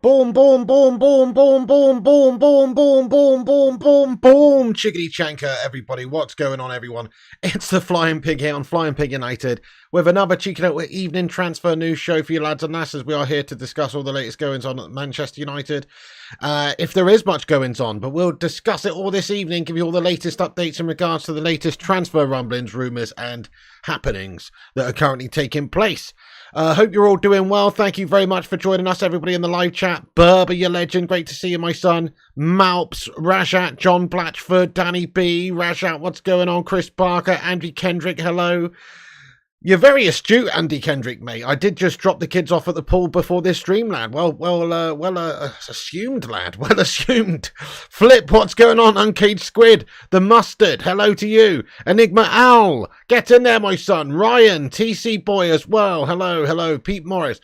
Boom, boom, boom, boom, boom, boom, boom, boom, boom, boom, boom, boom, boom. Chickadee chanker, everybody. What's going on, everyone? It's the Flying Pig here on Flying Pig United with another cheeky little evening transfer news show for you lads and lasses. We are here to discuss all the latest goings on at Manchester United. If there is much goings on, but we'll discuss it all this evening, give you all the latest updates in regards to the latest transfer rumblings, rumours and happenings that are currently taking place. Hope you're all doing well. Thank you very much for joining us, everybody in the live chat. Berber, your legend. Great to see you, my son. Malps, Rajat, John Blatchford, Danny B, Rajat, what's going on? Chris Barker, Andy Kendrick, hello. You're very astute, Andy Kendrick, mate. I did just drop the kids off at the pool before this stream, lad. Well assumed, lad. Well assumed. Flip, what's going on? Uncaged Squid, the Mustard, hello to you. Enigma Owl, get in there, my son. Ryan, TC Boy as well. Hello, hello. Pete Morris.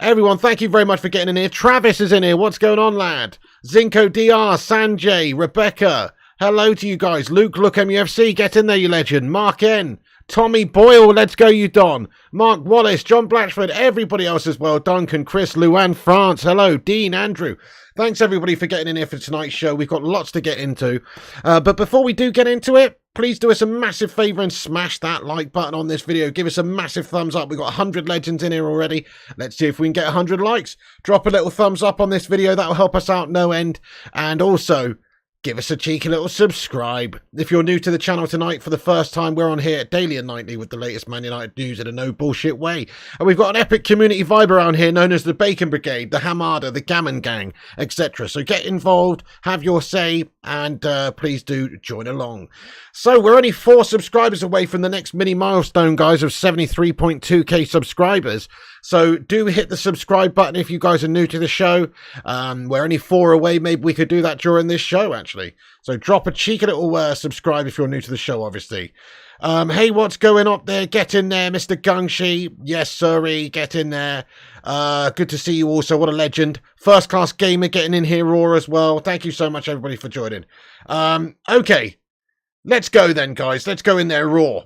Everyone, thank you very much for getting in here. Travis is in here. What's going on, lad? Zinko DR, Sanjay, Rebecca. Hello to you guys. Luke, Look MUFC, get in there, you legend. Mark N. Tommy Boyle, let's go you Don. Mark Wallace, John Blatchford, everybody else as well. Duncan, Chris, Luan, France, hello. Dean, Andrew. Thanks everybody for getting in here for tonight's show. We've got lots to get into. But before we do get into it, please do us a massive favour and smash that like button on this video. Give us a massive thumbs up. We've got 100 legends in here already. Let's see if we can get 100 likes. Drop a little thumbs up on this video. That'll help us out no end. And also, give us a cheeky little subscribe. If you're new to the channel tonight for the first time, we're on here daily and nightly with the latest Man United news in a no bullshit way. And we've got an epic community vibe around here known as the Bacon Brigade, the Hamada, the Gammon Gang, etc. So get involved, have your say, and please do join along. So we're only 4 subscribers away from the next mini milestone, guys, of 73.2k subscribers. So do hit the subscribe button if you guys are new to the show. We're only 4 away. Maybe we could do that during this show, actually. So drop a cheeky little subscribe if you're new to the show, obviously. Hey, what's going up there? Get in there, Mr. Gungshi. Yes, sirree, get in there. Good to see you also. What a legend. First Class Gamer getting in here raw as well. Thank you so much, everybody, for joining. Okay, let's go then, guys. Let's go in there raw.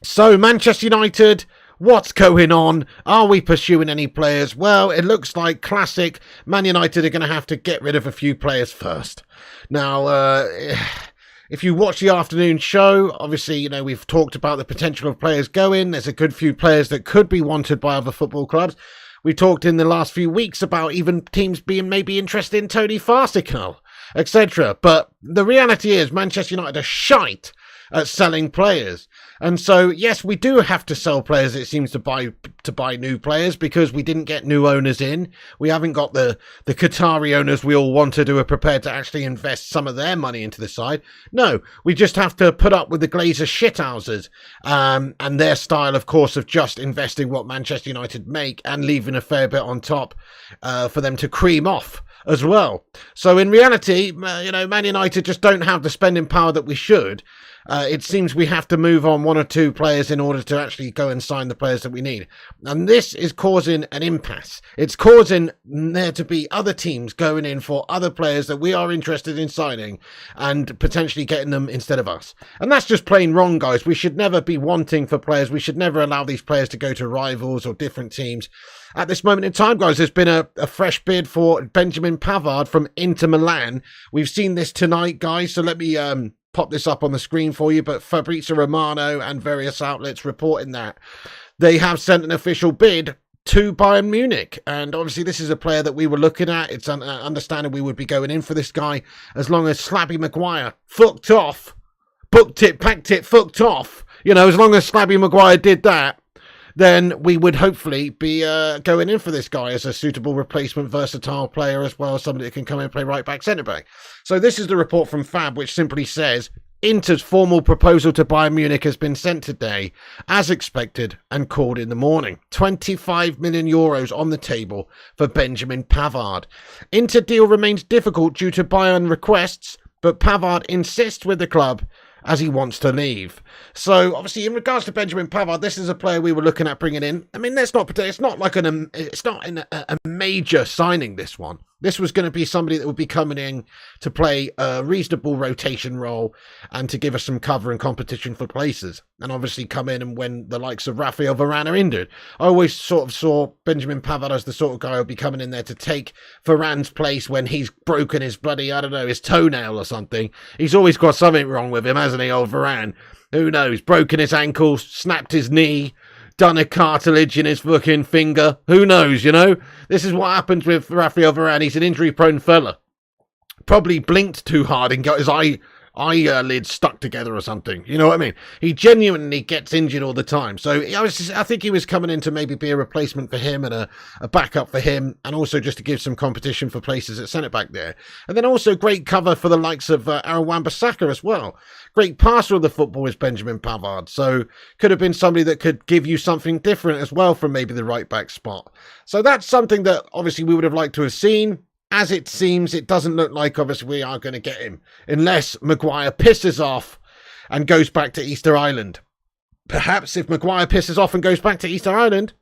So, Manchester United... what's going on? Are we pursuing any players? Well, it looks like classic Man United are going to have to get rid of a few players first. Now, if you watch the afternoon show, obviously, you know, we've talked about the potential of players going. There's a good few players that could be wanted by other football clubs. We talked in the last few weeks about even teams being maybe interested in Tony Farcical, etc. But the reality is Manchester United are shite at selling players. And so, yes, we do have to sell players, it seems, to buy new players because we didn't get new owners in. We haven't got the Qatari owners we all wanted who are prepared to actually invest some of their money into the side. No, we just have to put up with the Glazer shithouses and their style, of course, of just investing what Manchester United make and leaving a fair bit on top for them to cream off as well. So in reality, you know, Man United just don't have the spending power that we should. It seems we have to move on 1 or 2 players in order to actually go and sign the players that we need. And this is causing an impasse. It's causing there to be other teams going in for other players that we are interested in signing and potentially getting them instead of us. And that's just plain wrong, guys. We should never be wanting for players. We should never allow these players to go to rivals or different teams. At this moment in time, guys, there's been a fresh bid for Benjamin Pavard from Inter Milan. We've seen this tonight, guys, so let me pop this up on the screen for you, but Fabrizio Romano and various outlets reporting that they have sent an official bid to Bayern Munich, and obviously this is a player that we were looking at. It's understanding we would be going in for this guy as long as Slabby Maguire fucked off, booked it, packed it, fucked off, you know, as long as Slabby Maguire did that, then we would hopefully be going in for this guy as a suitable replacement, versatile player as well, somebody that can come in and play right back, centre back. So this is the report from Fab, which simply says, Inter's formal proposal to Bayern Munich has been sent today, as expected, and called in the morning. 25 million euros on the table for Benjamin Pavard. Inter deal remains difficult due to Bayern requests, but Pavard insists with the club as he wants to leave. So obviously in regards to Benjamin Pavard, this is a player we were looking at bringing in. I mean, it's not like a major signing, this one. This was going to be somebody that would be coming in to play a reasonable rotation role and to give us some cover and competition for places. And obviously come in and when the likes of Raphael Varane are injured. I always sort of saw Benjamin Pavard as the sort of guy who would be coming in there to take Varane's place when he's broken his bloody, I don't know, his toenail or something. He's always got something wrong with him, hasn't he, old Varane? Who knows? Broken his ankle, snapped his knee, done a cartilage in his fucking finger. Who knows, you know? This is what happens with Raphael Varane. He's an injury-prone fella. Probably blinked too hard and got his eyelids stuck together or something. You know what I mean? He genuinely gets injured all the time. So I think he was coming in to maybe be a replacement for him and a backup for him, and also just to give some competition for places at centre-back there. And then also great cover for the likes of Aaron Wan-Bissaka as well. Great passer of the football is Benjamin Pavard. So could have been somebody that could give you something different as well from maybe the right-back spot. So that's something that obviously we would have liked to have seen. As it seems, it doesn't look like, obviously, we are going to get him. Unless Maguire pisses off and goes back to Easter Island. Perhaps if Maguire pisses off and goes back to Easter Island,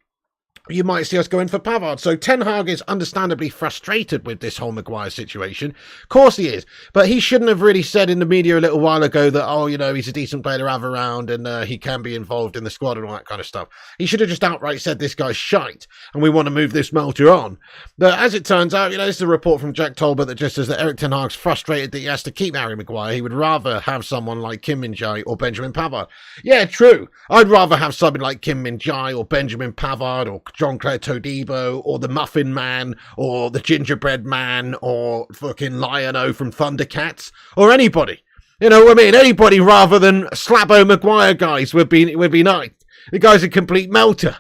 you might see us go in for Pavard. So Ten Hag is understandably frustrated with this whole Maguire situation. Of course he is. But he shouldn't have really said in the media a little while ago that, oh, you know, he's a decent player to have around and he can be involved in the squad and all that kind of stuff. He should have just outright said this guy's shite and we want to move this Melter on. But as it turns out, you know, this is a report from Jack Tolbert that just says that Erik Ten Hag's frustrated that he has to keep Harry Maguire. He would rather have someone like Kim Min-jae or Benjamin Pavard. Yeah, true. I'd rather have somebody like Kim Min-jae or Benjamin Pavard or Jean-Claire Todibo or the Muffin Man or the Gingerbread Man or fucking Lion-O from Thundercats or anybody. You know what I mean? Anybody rather than Slabo Maguire guys would be nice. The guy's a complete melter.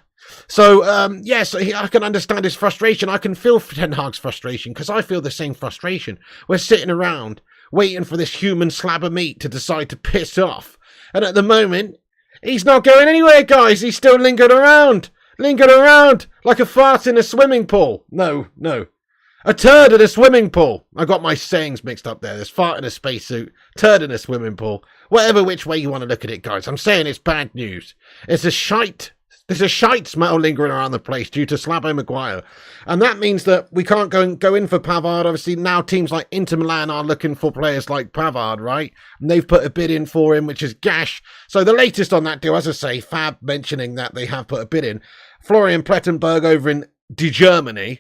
So, yes, I can understand his frustration. I can feel Ten Hag's frustration because I feel the same frustration. We're sitting around waiting for this human slab of meat to decide to piss off. And at the moment, he's not going anywhere, guys. He's still lingered around like a fart in a swimming pool. No. A turd in a swimming pool. I got my sayings mixed up there. There's fart in a spacesuit, turd in a swimming pool. Whatever which way you want to look at it, guys. I'm saying it's bad news. It's a shite. There's a shite smell lingering around the place due to Slabo Maguire. And that means that we can't go in for Pavard. Obviously, now teams like Inter Milan are looking for players like Pavard, right? And they've put a bid in for him, which is Gash. So the latest on that deal, as I say, Fab mentioning that they have put a bid in. Florian Plettenberg over in Germany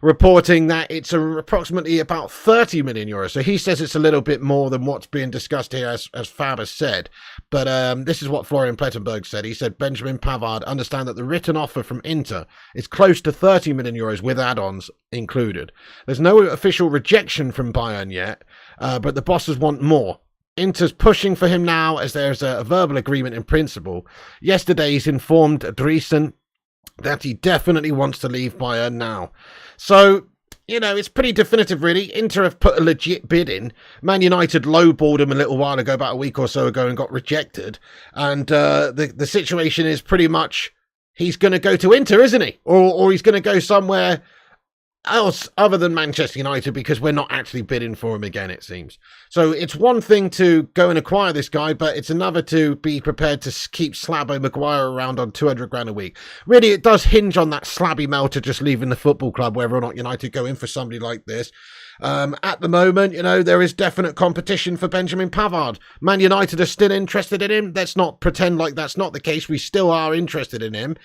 reporting that it's approximately about 30 million euros. So he says it's a little bit more than what's being discussed here, as Fab has said. But this is what Florian Plettenberg said. He said, Benjamin Pavard, understand that the written offer from Inter is close to 30 million euros with add-ons included. There's no official rejection from Bayern yet, but the bosses want more. Inter's pushing for him now as there's a verbal agreement in principle. Yesterday he's informed Driessen that he definitely wants to leave Bayern now. So, you know, it's pretty definitive, really. Inter have put a legit bid in. Man United lowballed him a little while ago, about a week or so ago, and got rejected. And the situation is pretty much he's going to go to Inter, isn't he? Or he's going to go somewhere else other than Manchester United, because we're not actually bidding for him again, it seems. So it's one thing to go and acquire this guy, but it's another to be prepared to keep Slabo Maguire around on 200 grand a week. Really, it does hinge on that slabby melter just leaving the football club, whether or not United go in for somebody like this. At the moment, you know, there is definite competition for Benjamin Pavard. Man United are still interested in him. Let's not pretend like that's not the case. We still are interested in him.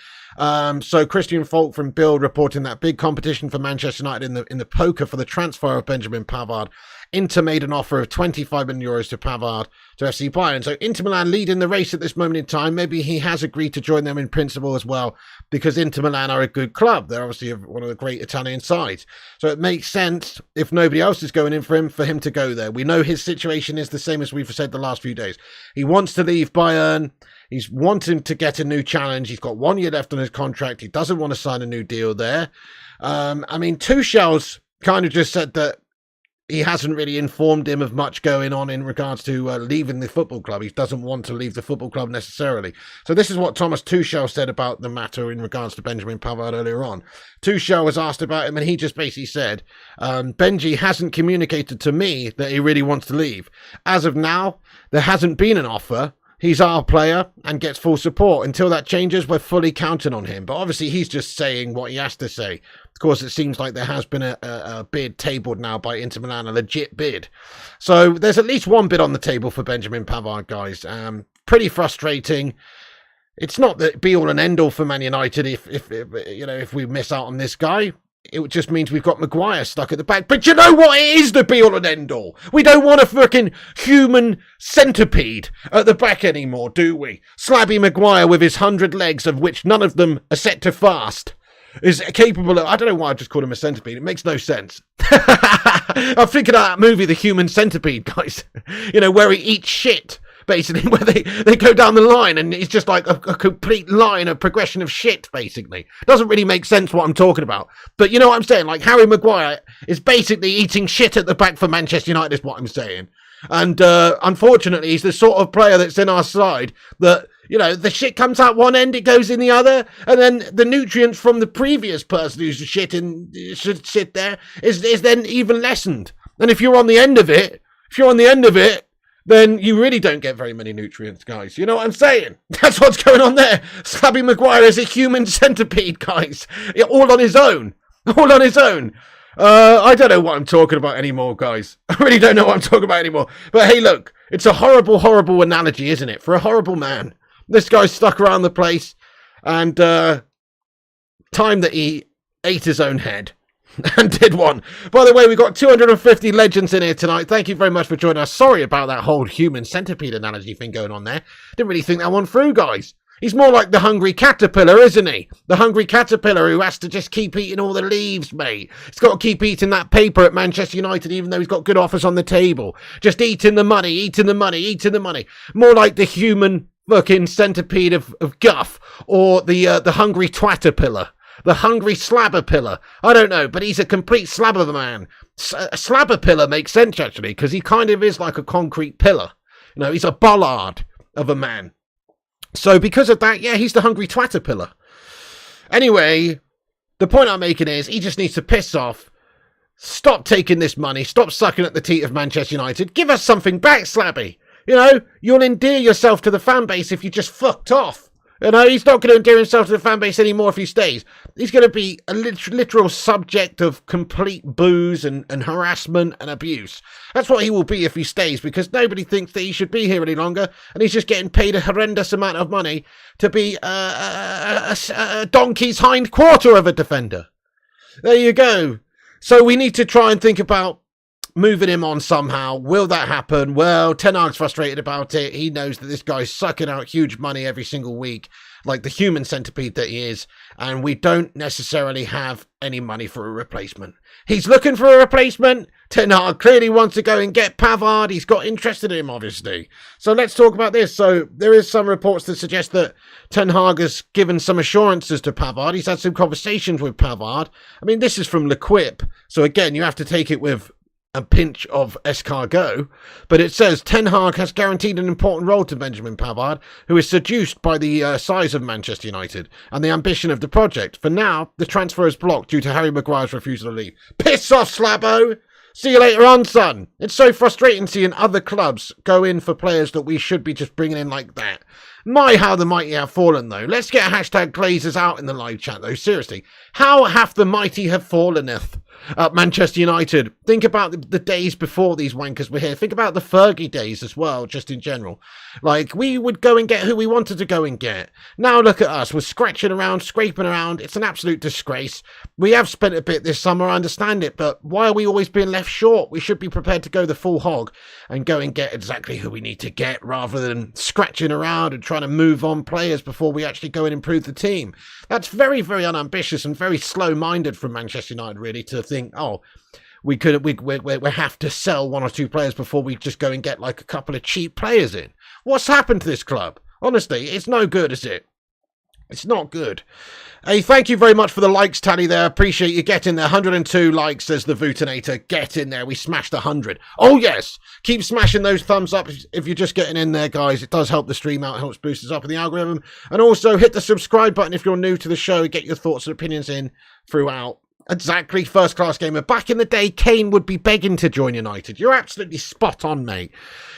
So Christian Falk from Bild reporting that big competition for Manchester United in the poker for the transfer of Benjamin Pavard. Inter made an offer of 25 million euros to Pavard to FC Bayern. So Inter Milan leading the race at this moment in time. Maybe he has agreed to join them in principle as well, because Inter Milan are a good club. They're obviously one of the great Italian sides. So it makes sense, if nobody else is going in for him to go there. We know his situation is the same as we've said the last few days. He wants to leave Bayern. He's wanting to get a new challenge. He's got 1 year left on his contract. He doesn't want to sign a new deal there. I mean, Tuchel's kind of just said that he hasn't really informed him of much going on in regards to leaving the football club. He doesn't want to leave the football club necessarily. So this is what Thomas Tuchel said about the matter in regards to Benjamin Pavard earlier on. Tuchel was asked about him, and he just basically said, Benji hasn't communicated to me that he really wants to leave. As of now, there hasn't been an offer. He's our player and gets full support. Until that changes, we're fully counting on him. But obviously, he's just saying what he has to say. Of course, it seems like there has been a bid tabled now by Inter Milan, a legit bid. So there's at least one bid on the table for Benjamin Pavard, guys. Pretty frustrating. It's not the be all and end all for Man United if we miss out on this guy. It just means we've got Maguire stuck at the back. But you know what? It is the be all and end all. We don't want a fucking human centipede at the back anymore, do we? Slabby Maguire with his 100 legs, of which none of them are set to fast, is capable of... I don't know why I just called him a centipede. It makes no sense. I'm thinking of that movie, The Human Centipede, guys. Where he eats shit. Basically, where they go down the line and it's just like a complete line of progression of shit, basically. Doesn't really make sense what I'm talking about. But you know what I'm saying? Like, Harry Maguire is basically eating shit at the back for Manchester United, is what I'm saying. And unfortunately, he's the sort of player that's in our side that, the shit comes out one end, it goes in the other, and then the nutrients from the previous person who's should sit there is then even lessened. And if you're on the end of it, then you really don't get very many nutrients, guys. You know what I'm saying? That's what's going on there. Slabby Maguire is a human centipede, guys. All on his own. All on his own. I don't know what I'm talking about anymore, guys. I really don't know what I'm talking about anymore. But hey, look, it's a horrible, horrible analogy, isn't it? For a horrible man. This guy's stuck around the place, and time that he ate his own head. And did one. By the way, we've got 250 legends in here tonight. Thank you very much for joining us. Sorry about that whole human centipede analogy thing going on there. Didn't really think that one through, guys. He's more like the hungry caterpillar, isn't he? The hungry caterpillar who has to just keep eating all the leaves, mate. He's got to keep eating that paper at Manchester United, even though he's got good offers on the table. Just eating the money, eating the money, eating the money. More like the human fucking centipede of guff, or the hungry twatterpillar. The hungry slabber-pillar. I don't know, but he's a complete slab of a man. A slabber-pillar makes sense, actually, because he kind of is like a concrete pillar. He's a bollard of a man. So because of that, yeah, he's the hungry twatterpillar. Anyway, the point I'm making is he just needs to piss off. Stop taking this money. Stop sucking at the teat of Manchester United. Give us something back, Slabby. You'll endear yourself to the fan base if you just fucked off. He's not going to endear himself to the fan base anymore if he stays. He's going to be a literal subject of complete booze and harassment and abuse. That's what he will be if he stays, because nobody thinks that he should be here any longer, and he's just getting paid a horrendous amount of money to be a donkey's hind quarter of a defender. There you go. So we need to try and think about moving him on somehow. Will that happen? Well, Ten Hag's frustrated about it. He knows that this guy's sucking out huge money every single week, like the human centipede that he is, and we don't necessarily have any money for a replacement. He's looking for a replacement. Ten Hag clearly wants to go and get Pavard. He's got interested in him, obviously. So let's talk about this. So there is some reports that suggest that Ten Hag has given some assurances to Pavard. He's had some conversations with Pavard. I mean, this is from L'Equipe. So again, you have to take it with a pinch of escargot, but it says Ten Hag has guaranteed an important role to Benjamin Pavard, who is seduced by the size of Manchester United and the ambition of the project. For now, the transfer is blocked due to Harry Maguire's refusal to leave. Piss off, Slabbo! See you later on, son. It's so frustrating seeing other clubs go in for players that we should be just bringing in like that. My, how the mighty have fallen, though. Let's get hashtag Glazers out in the live chat, though. Seriously. How have the mighty have falleneth at Manchester United? Think about the days before these wankers were here. Think about the Fergie days as well, just in general. Like, we would go and get who we wanted to go and get. Now look at us. We're scratching around, scraping around. It's an absolute disgrace. We have spent a bit this summer, I understand it, but why are we always being left short? We should be prepared to go the full hog and go and get exactly who we need to get, rather than scratching around and trying to move on players before we actually go and improve the team. That's very, very unambitious and very slow-minded from Manchester United, really, to think, oh, we have to sell one or two players before we just go and get like a couple of cheap players in. What's happened to this club? Honestly, it's no good, is it? It's not good. Hey, thank you very much for the likes tally there. Appreciate you getting there. 102 likes, says the Vutinator. Get in there. We smashed 100. Oh, yes. Keep smashing those thumbs up if you're just getting in there, guys. It does help the stream out. It helps boost us up in the algorithm. And also hit the subscribe button if you're new to the show. Get your thoughts and opinions in throughout. Exactly. First class gamer. Back in the day, Kane would be begging to join United. You're absolutely spot on, mate.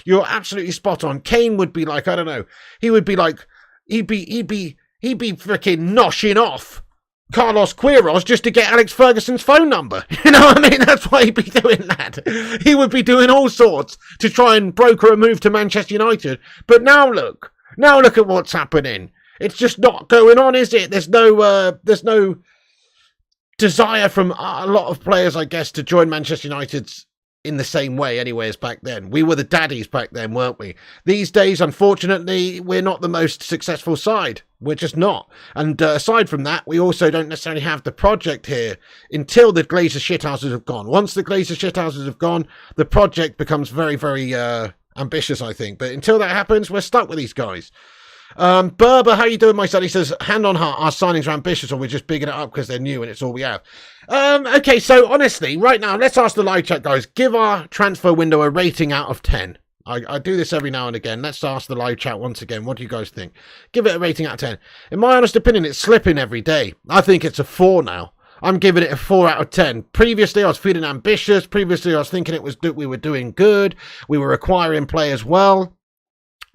You're absolutely spot on. Kane would be like, I don't know. He would be like, he'd be freaking noshing off Carlos Queiroz just to get Alex Ferguson's phone number. You know what I mean? That's why he'd be doing that. He would be doing all sorts to try and broker a move to Manchester United. But now look at what's happening. It's just not going on, is it? There's no desire from a lot of players, I guess, to join Manchester United's in the same way anyway as back then. We were the daddies back then, weren't we? These days, unfortunately, we're not the most successful side. We're just not. And aside from that, we also don't necessarily have the project here until the Glazer shithouses have gone. Once the Glazer shithouses have gone, the project becomes very, very ambitious, I think. But until that happens, we're stuck with these guys. Berber, how you doing, my son? He says, hand on heart, our signings are ambitious or we're just bigging it up because they're new and it's all we have. Okay, so honestly, right now, let's ask the live chat, guys. Give our transfer window a rating out of 10. I do this every now and again. Let's ask the live chat once again. What do you guys think? Give it a rating out of 10. In my honest opinion, it's slipping every day. I think it's a 4 now. I'm giving it a 4 out of 10. Previously, I was feeling ambitious. Previously, I was thinking we were doing good. We were acquiring players well.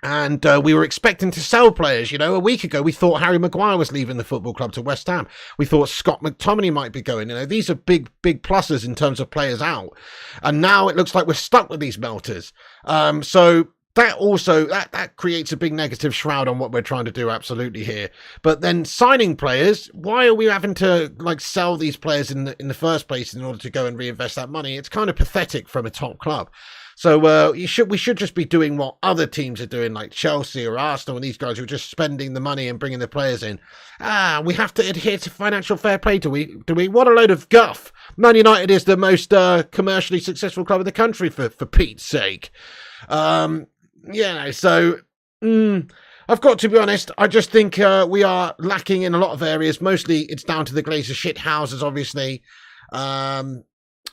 And we were expecting to sell players. You know, a week ago, we thought Harry Maguire was leaving the football club to West Ham. We thought Scott McTominay might be going. You know, these are big pluses in terms of players out. And now it looks like we're stuck with these melters. So that also, that creates a big negative shroud on what we're trying to do absolutely here. But then signing players, why are we having to like sell these players in the first place in order to go and reinvest that money? It's kind of pathetic from a top club. So we should just be doing what other teams are doing, like Chelsea or Arsenal and these guys who are just spending the money and bringing the players in. We have to adhere to financial fair play, do we? What a load of guff. Man United is the most commercially successful club in the country, for Pete's sake. I've got to be honest, I just think we are lacking in a lot of areas. Mostly it's down to the Glazer shit houses, obviously.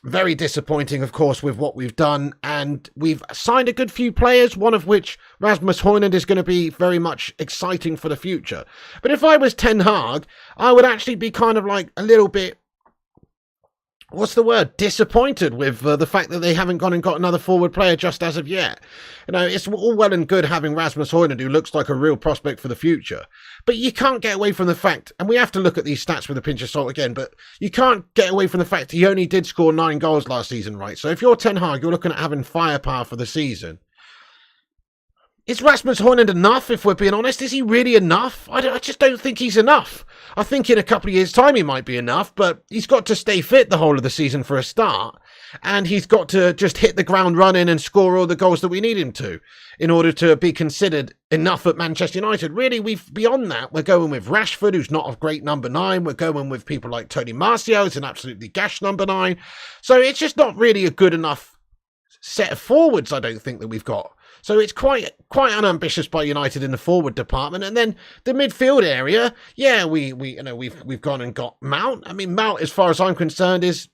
Very disappointing, of course, with what we've done. And we've signed a good few players, one of which, Rasmus Højlund, is going to be very much exciting for the future. But if I was Ten Hag, I would actually be kind of like a little bit, disappointed with the fact that they haven't gone and got another forward player just as of yet. You know, it's all well and good having Rasmus Højlund, who looks like a real prospect for the future. But you can't get away from the fact, and we have to look at these stats with a pinch of salt again, but you can't get away from the fact he only did score 9 goals last season, right? So if you're Ten Hag, you're looking at having firepower for the season. Is Rasmus Højlund enough, if we're being honest? Is he really enough? I just don't think he's enough. I think in a couple of years' time he might be enough, but he's got to stay fit the whole of the season for a start. And he's got to just hit the ground running and score all the goals that we need him to in order to be considered enough at Manchester United. Really, beyond that, we're going with Rashford, who's not a great number 9. We're going with people like Tony Martial, who's an absolutely gash number 9. So it's just not really a good enough set of forwards, I don't think, that we've got. So it's quite unambitious by United in the forward department. And then the midfield area, we've gone and got Mount. I mean, Mount, as far as I'm concerned, is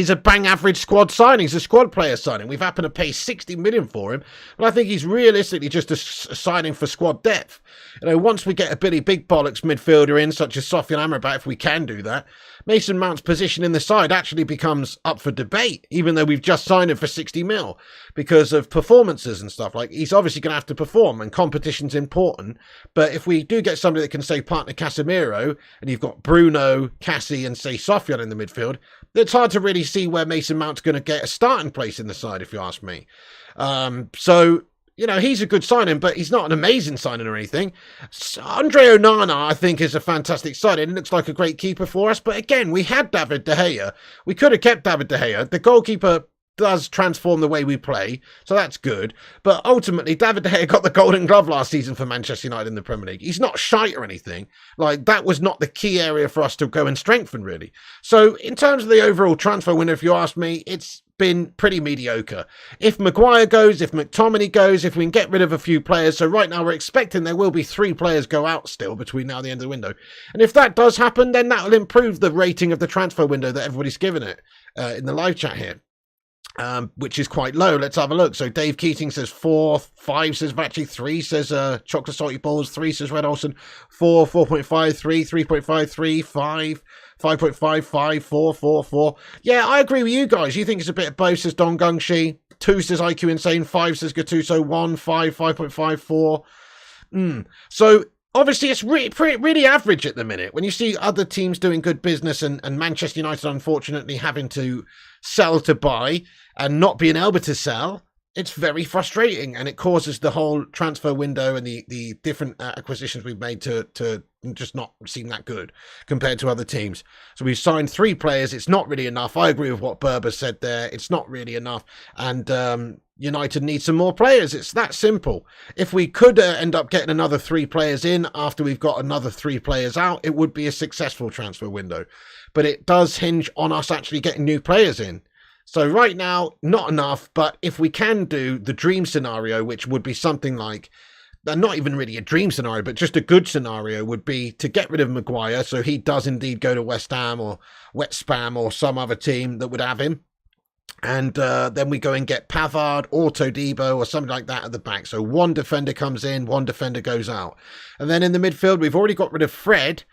a bang average squad signing. He's a squad player signing. We've happened to pay 60 million for him, but I think he's realistically just a signing for squad depth. You know, once we get a Billy Big Bollocks midfielder in, such as Sofian Amrabat, if we can do that, Mason Mount's position in the side actually becomes up for debate, even though we've just signed him for 60 mil because of performances and stuff. Like, he's obviously going to have to perform, and competition's important. But if we do get somebody that can, say, partner Casemiro, and you've got Bruno, Cassie, and, say, Sofian in the midfield, it's hard to really see where Mason Mount's going to get a starting place in the side, if you ask me. You know, he's a good signing, but he's not an amazing signing or anything. Andre Onana, I think, is a fantastic signing. It looks like a great keeper for us. But again, we had David De Gea. We could have kept David De Gea. The goalkeeper does transform the way we play, so that's good. But ultimately, David De Gea got the Golden Glove last season for Manchester United in the Premier League. He's not shite or anything. Like, that was not the key area for us to go and strengthen, really. So in terms of the overall transfer window, if you ask me, it's been pretty mediocre. If Maguire goes, if McTominay goes, if we can get rid of a few players, so right now we're expecting there will be 3 players go out still between now and the end of the window. And if that does happen, then that will improve the rating of the transfer window that everybody's given it in the live chat here. Which is quite low. Let's have a look. So Dave Keating says 4, 5 says Vachi, 3 says Chocolate Salty Balls, 3 says Red Olsen, 4, 4.5, 3, 3.5, 3, 5, 5.5, 5, 4, 4, 4. Yeah, I agree with you guys. You think it's a bit of both, says Don Gungshi. 2 says IQ Insane, 5 says Gattuso, 1, 5, 5.5, 4. So obviously it's really average at the minute. When you see other teams doing good business and Manchester United unfortunately having to sell to buy and not being able to sell, it's very frustrating, and it causes the whole transfer window and the different acquisitions we've made to just not seem that good compared to other teams. So we've signed 3 players. It's not really enough. I agree with what Berber said there. It's not really enough. And United needs some more players. It's that simple. If we could end up getting another 3 players in after we've got another 3 players out, it would be a successful transfer window. But it does hinge on us actually getting new players in. So right now, not enough, but if we can do the dream scenario, which would be something like, not even really a dream scenario, but just a good scenario would be to get rid of Maguire, so he does indeed go to West Ham or West Spam or some other team that would have him. And then we go and get Pavard or Todibo or something like that at the back. So 1 defender comes in, 1 defender goes out. And then in the midfield, we've already got rid of Fred.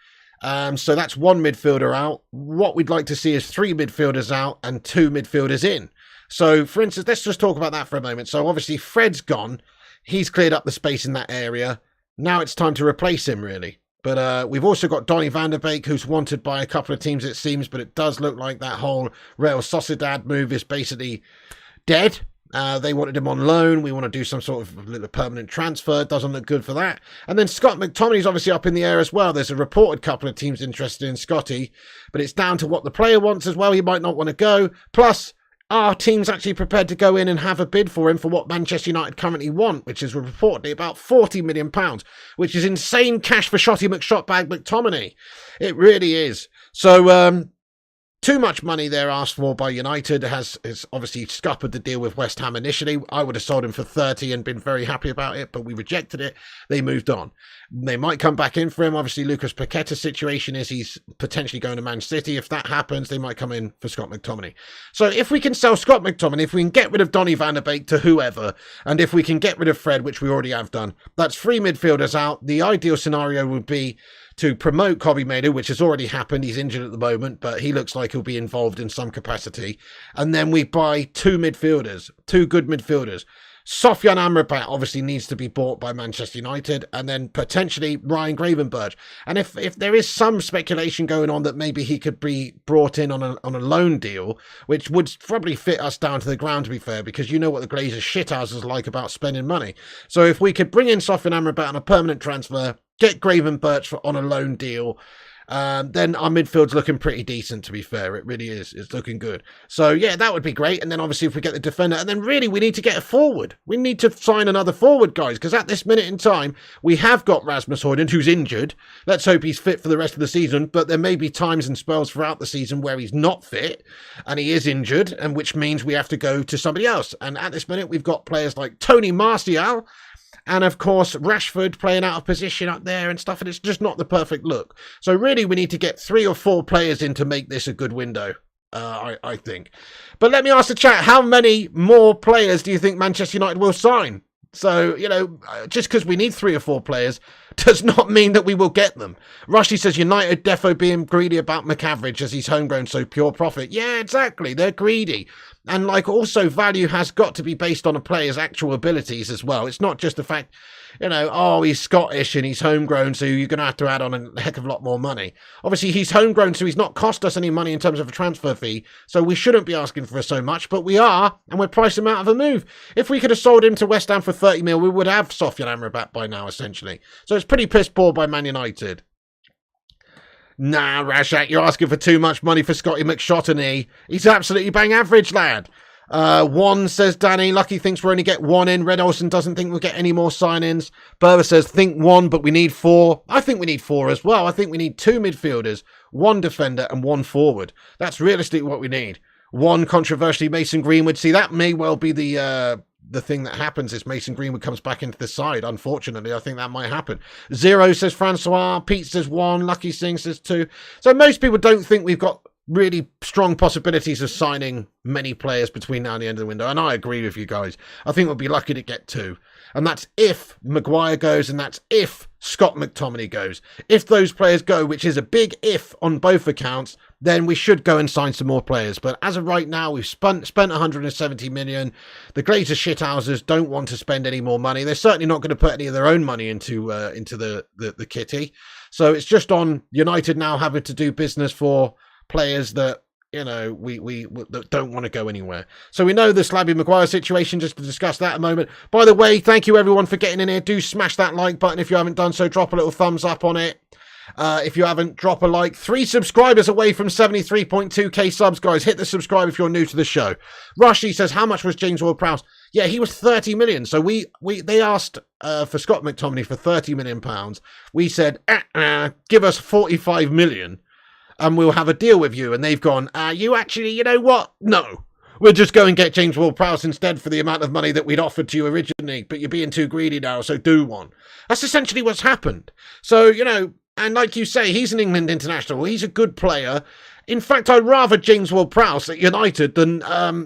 So that's 1 midfielder out. What we'd like to see is 3 midfielders out and 2 midfielders in. So, for instance, let's just talk about that for a moment. So, obviously, Fred's gone. He's cleared up the space in that area. Now it's time to replace him, really. But we've also got Donny van der Beek, who's wanted by a couple of teams, it seems. But it does look like that whole Real Sociedad move is basically dead. They wanted him on loan. We want to do some sort of little permanent transfer. Doesn't look good for that. And then Scott McTominay's obviously up in the air as well. There's a reported couple of teams interested in Scotty, but it's down to what the player wants as well. He might not want to go. Plus, are teams actually prepared to go in and have a bid for him for what Manchester United currently want, which is reportedly about £40 million, which is insane cash for Shotty McShotbag McTominay. It really is. So, too much money there asked for by United. Has obviously scuppered the deal with West Ham initially. I would have sold him for 30 and been very happy about it, but we rejected it. They moved on. They might come back in for him. Obviously, Lucas Paqueta's situation is he's potentially going to Man City. If that happens, they might come in for Scott McTominay. So if we can sell Scott McTominay, if we can get rid of Donny van der Beek to whoever, and if we can get rid of Fred, which we already have done, that's 3 midfielders out. The ideal scenario would be to promote Kobbie Mainoo, which has already happened. He's injured at the moment, but he looks like he'll be involved in some capacity. And then we buy 2 midfielders, 2 good midfielders. Sofyan Amrabat obviously needs to be bought by Manchester United, and then potentially Ryan Gravenberch. And if there is some speculation going on that maybe he could be brought in on a loan deal, which would probably fit us down to the ground, to be fair, because you know what the Glazers shithouses like about spending money. So if we could bring in Sofyan Amrabat on a permanent transfer, get Gravenberch on a loan deal, then our midfield's looking pretty decent, to be fair. It really is. It's looking good. So, yeah, that would be great. And then, obviously, if we get the defender, and then really we need to get a forward. We need to sign another forward, guys, because at this minute in time, we have got Rasmus Højlund, who's injured. Let's hope he's fit for the rest of the season, but there may be times and spells throughout the season where he's not fit, and he is injured, and which means we have to go to somebody else. And at this minute, we've got players like Tony Martial, and, of course, Rashford playing out of position up there and stuff, and it's just not the perfect look. So, really, we need to get 3 or 4 players in to make this a good window, I think. But let me ask the chat, how many more players do you think Manchester United will sign? So, you know, just because we need 3 or 4 players does not mean that we will get them. Rushy says United defo being greedy about McAverage as he's homegrown, so pure profit. Yeah, exactly. They're greedy. And, like, also value has got to be based on a player's actual abilities as well. It's not just the fact, you know, oh, he's Scottish and he's homegrown, so you're going to have to add on a heck of a lot more money. Obviously, he's homegrown, so he's not cost us any money in terms of a transfer fee, so we shouldn't be asking for so much, but we are, and we're pricing him out of a move. If we could have sold him to West Ham for 30 mil, we would have Sofyan Amrabat by now, essentially. So it's pretty piss poor by Man United. Nah, Rashak, you're asking for too much money for Scotty McShotney. He's absolutely bang average, lad. One says, Danny, Lucky thinks we'll only get 1 in. Red Olsen doesn't think we'll get any more sign-ins. Berber says, think 1, but we need 4. I think we need 4 as well. I think we need 2 midfielders, 1 defender, and 1 forward. That's realistically what we need. 1 controversially Mason Greenwood. See, that may well be the thing that happens is Mason Greenwood comes back into the side. Unfortunately, I think that might happen. 0 says Francois. Pete says 1. Lucky Singh says 2. So most people don't think we've got really strong possibilities of signing many players between now and the end of the window. And I agree with you guys. I think we'll be lucky to get 2. And that's if Maguire goes, and that's if Scott McTominay goes. If those players go, which is a big if on both accounts, then we should go and sign some more players. But as of right now, we've spent 170 million. The Glazers shithouses don't want to spend any more money. They're certainly not going to put any of their own money into the kitty. So it's just on United now having to do business for players that, you know, we don't want to go anywhere. So we know the Slabby Maguire situation, just to discuss that a moment. By the way, thank you everyone for getting in here. Do smash that like button if you haven't done so. Drop a little thumbs up on it. If you haven't, drop a like. 3 subscribers away from 73.2k subs, guys. Hit the subscribe if you're new to the show. Rushy says, how much was James Ward-Prowse? Yeah, he was 30 million. So they asked for Scott McTominay for 30 million pounds. We said, give us 45 million and we'll have a deal with you. And they've gone, you actually, you know what? No. We'll just go and get James Ward-Prowse instead for the amount of money that we'd offered to you originally, but you're being too greedy now, so do one. That's essentially what's happened. So, you know, and like you say, he's an England international. He's a good player. In fact, I'd rather James Ward-Prowse at United than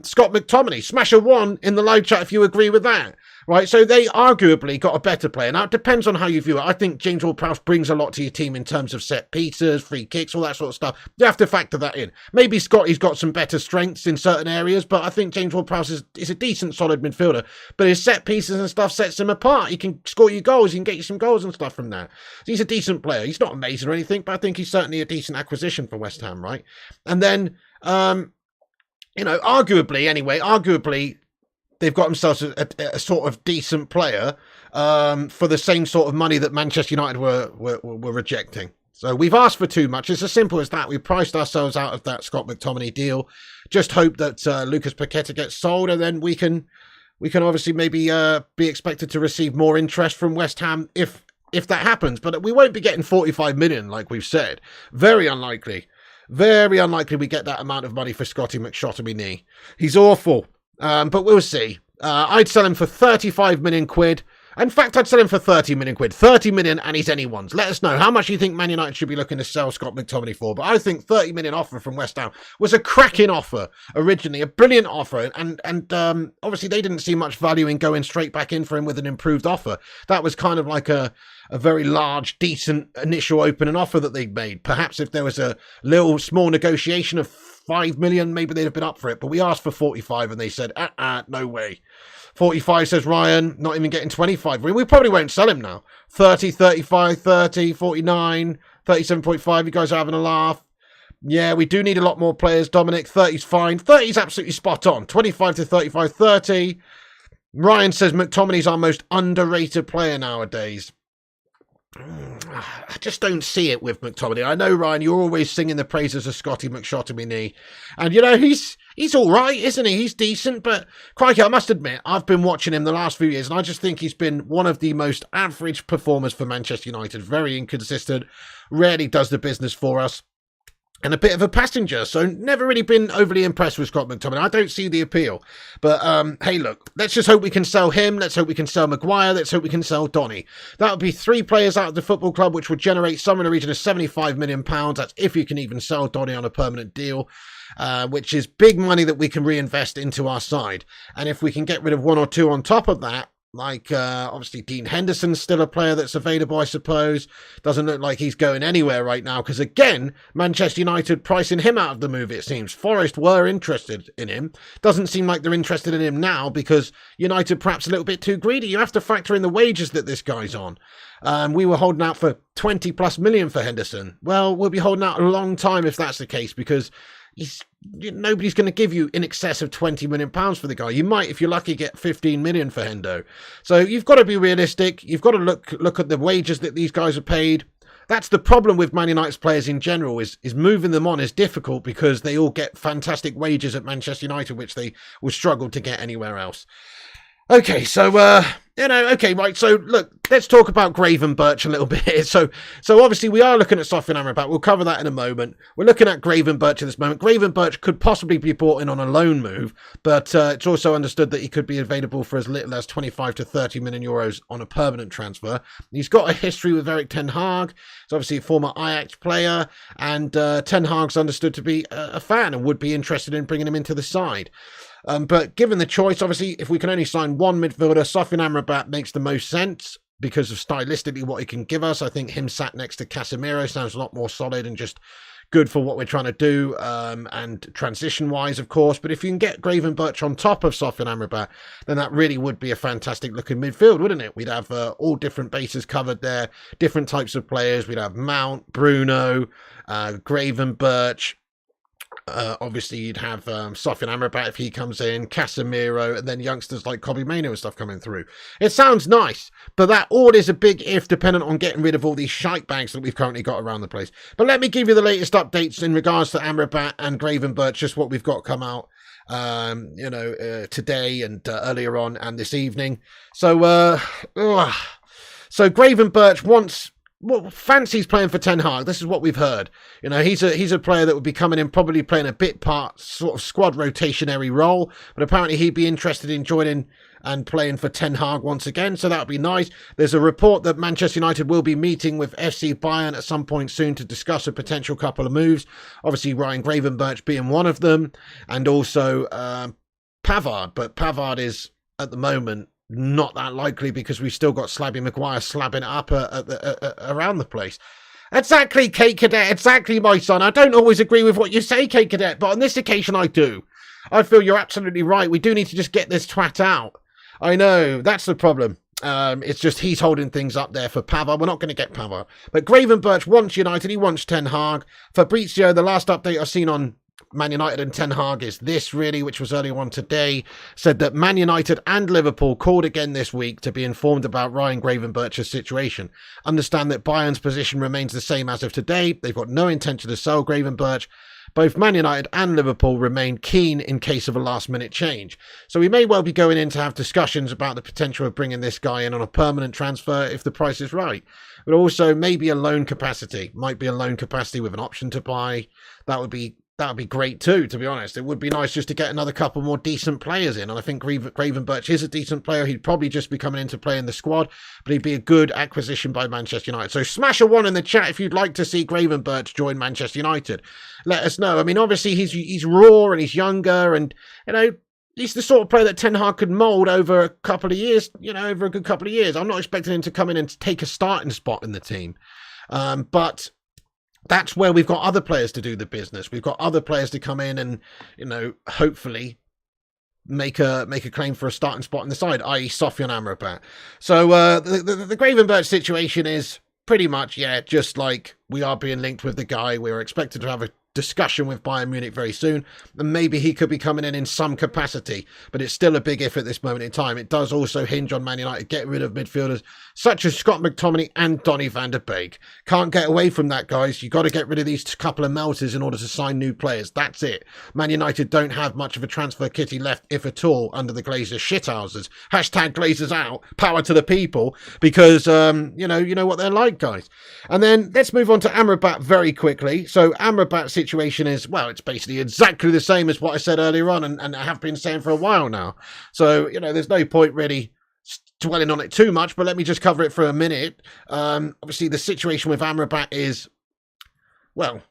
Scott McTominay. Smash a 1 in the live chat if you agree with that. Right, so they arguably got a better player. Now, it depends on how you view it. I think James Ward-Prowse brings a lot to your team in terms of set pieces, free kicks, all that sort of stuff. You have to factor that in. Maybe Scotty's got some better strengths in certain areas, but I think James Ward-Prowse is a decent, solid midfielder. But his set pieces and stuff sets him apart. He can score you goals. He can get you some goals and stuff from that. So he's a decent player. He's not amazing or anything, but I think he's certainly a decent acquisition for West Ham, right? And then, you know, arguably, they've got themselves a sort of decent player for the same sort of money that Manchester United were rejecting. So we've asked for too much. It's as simple as that. We priced ourselves out of that Scott McTominay deal. Just hope that Lucas Paqueta gets sold, and then we can obviously maybe be expected to receive more interest from West Ham if that happens. But we won't be getting 45 million like we've said. Very unlikely. Very unlikely we get that amount of money for Scotty McShotomini. He's awful. But we'll see. I'd sell him for 35 million quid. In fact, I'd sell him for 30 million quid. 30 million and he's anyone's. Let us know how much you think Man United should be looking to sell Scott McTominay for. But I think 30 million offer from West Ham was a cracking offer originally, a brilliant offer. And obviously they didn't see much value in going straight back in for him with an improved offer. That was kind of like a very large, decent initial opening offer that they'd made. Perhaps if there was a little small negotiation of 5 million, maybe they'd have been up for it. But we asked for 45 and they said, no way. 45, says Ryan, not even getting 25. We probably won't sell him now. 30, 35, 30, 49, 37.5. You guys are having a laugh. Yeah, we do need a lot more players. Dominic, 30's fine. 30's absolutely spot on. 25 to 35, 30. Ryan says McTominay's our most underrated player nowadays. I just don't see it with McTominay. I know, Ryan, you're always singing the praises of Scotty McShotomini. And, you know, he's all right, isn't he? He's decent. But, crikey, I must admit, I've been watching him the last few years, and I just think he's been one of the most average performers for Manchester United. Very inconsistent. Rarely does the business for us. And a bit of a passenger, so never really been overly impressed with Scott McTominay. I don't see the appeal. But, hey, look, let's just hope we can sell him. Let's hope we can sell Maguire. Let's hope we can sell Donny. That would be 3 players out of the football club, which would generate somewhere in the region of £75 million. That's if you can even sell Donny on a permanent deal, which is big money that we can reinvest into our side. And if we can get rid of 1 or 2 on top of that, like, obviously, Dean Henderson's still a player that's available, I suppose. Doesn't look like he's going anywhere right now. Because, again, Manchester United pricing him out of the move, it seems. Forest were interested in him. Doesn't seem like they're interested in him now because United perhaps a little bit too greedy. You have to factor in the wages that this guy's on. We were holding out for 20+ million for Henderson. Well, we'll be holding out a long time if that's the case because nobody's going to give you in excess of £20 million for the guy. You might, if you're lucky, get 15 million for Hendo. So you've got to be realistic. You've got to look at the wages that these guys are paid. That's the problem with Man United's players in general, is moving them on is difficult because they all get fantastic wages at Manchester United, which they will struggle to get anywhere else. Okay, so, okay, right, so, look, let's talk about Gravenberch a little bit. So obviously, we are looking at Sofyan Amrabat. We'll cover that in a moment. We're looking at Gravenberch at this moment. Gravenberch could possibly be brought in on a loan move, but it's also understood that he could be available for as little as 25 to 30 million euros on a permanent transfer. He's got a history with Erik ten Hag. He's obviously a former Ajax player, and ten Hag's understood to be a fan and would be interested in bringing him into the side. But given the choice, obviously, if we can only sign one midfielder, Sofyan Amrabat makes the most sense because of stylistically what he can give us. I think him sat next to Casemiro sounds a lot more solid and just, good for what we're trying to do, and transition-wise, of course. But if you can get Gravenberch on top of Sofyan Amrabat, then that really would be a fantastic-looking midfield, wouldn't it? We'd have all different bases covered there, different types of players. We'd have Mount, Bruno, Gravenberch. Obviously, you'd have Sofyan Amrabat if he comes in, Casemiro, and then youngsters like Kobbie Mainoo and stuff coming through. It sounds nice, but that all is a big if, dependent on getting rid of all these shite bags that we've currently got around the place. But let me give you the latest updates in regards to Amrabat and Gravenberch, just what we've got come out, today and earlier on and this evening. So Gravenberch fancies playing for Ten Hag. This is what we've heard. You know, he's a player that would be coming in, probably playing a bit part sort of squad rotationary role, but apparently he'd be interested in joining and playing for Ten Hag once again, so that would be nice. There's a report that Manchester United will be meeting with FC Bayern at some point soon to discuss a potential couple of moves. Obviously, Ryan Gravenberch being one of them, and also Pavard, but Pavard is, at the moment, not that likely because we've still got Slabby Maguire slabbing it up around the place. Exactly, Kate Cadet. Exactly, my son. I don't always agree with what you say, Kate Cadet, but on this occasion I do. I feel you're absolutely right. We do need to just get this twat out. I know, that's the problem. It's just he's holding things up there for Pavard. We're not going to get Pavard. But Gravenberch wants United. He wants Ten Hag. Fabrizio, the last update I've seen on Man United and Ten Hag is this, really, which was earlier on today, said that Man United and Liverpool called again this week to be informed about Ryan Gravenberch's situation. Understand that Bayern's position remains the same as of today. They've got no intention to sell Gravenberch. Both Man United and Liverpool remain keen in case of a last-minute change. So we may well be going in to have discussions about the potential of bringing this guy in on a permanent transfer if the price is right. But also maybe a loan capacity. Might be a loan capacity with an option to buy. That would be great too, to be honest. It would be nice just to get another couple more decent players in. And I think Gravenberch is a decent player. He'd probably just be coming in to play in the squad, but he'd be a good acquisition by Manchester United. So smash a 1 in the chat if you'd like to see Gravenberch join Manchester United. Let us know. I mean, obviously he's raw and he's younger, and, you know, he's the sort of player that Ten Hag could mould over a couple of years, over a good couple of years. I'm not expecting him to come in and take a starting spot in the team. But that's where we've got other players to do the business. We've got other players to come in and, hopefully make a claim for a starting spot in the side, i.e. Sofyan Amrabat. So the Gravenberch situation is pretty much, just like we are being linked with the guy. We're expected to have a discussion with Bayern Munich very soon, and maybe he could be coming in some capacity, but it's still a big if at this moment in time. It does also hinge on Man United getting rid of midfielders such as Scott McTominay and Donny van der Beek. Can't get away from that, guys. You got to get rid of these couple of melters in order to sign new players. That's it. Man United don't have much of a transfer kitty left, if at all, under the Glazers shithouses. #Glazers out. Power to the people, because you know what they're like, guys. And then let's move on to Amrabat very quickly. So Amrabat's situation is, well, it's basically exactly the same as what I said earlier on, and I have been saying for a while now. So, there's no point really dwelling on it too much, but let me just cover it for a minute. Obviously, the situation with Amrabat is, well,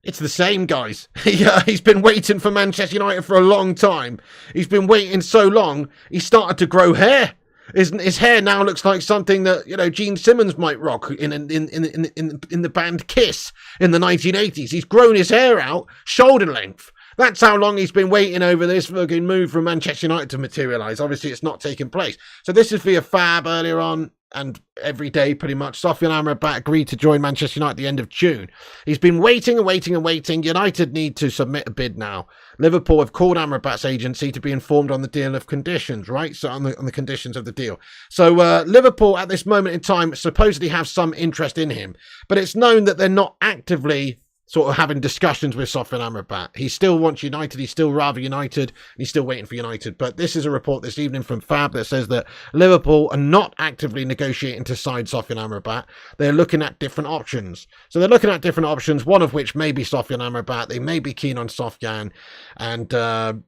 it's the same, guys. He's been waiting for Manchester United for a long time. He's been waiting so long, he started to grow hair. His hair now looks like something that, Gene Simmons might rock in the band Kiss in the 1980s. He's grown his hair out shoulder length. That's how long he's been waiting over this fucking move from Manchester United to materialise. Obviously, it's not taking place. So this is via Fab earlier on, and every day pretty much. Sofyan Amrabat agreed to join Manchester United at the end of June. He's been waiting and waiting and waiting. United need to submit a bid now. Liverpool have called Amrabat's agency to be informed on the deal of conditions, right? So on the conditions of the deal. So Liverpool at this moment in time supposedly have some interest in him, but it's known that they're not actively sort of having discussions with Sofyan Amrabat. He still wants United, he's still rather United, and he's still waiting for United. But this is a report this evening from Fab that says that Liverpool are not actively negotiating to sign Sofyan Amrabat. They're looking at different options. So they're looking at different options, one of which may be Sofyan Amrabat. They may be keen on Sofyan. And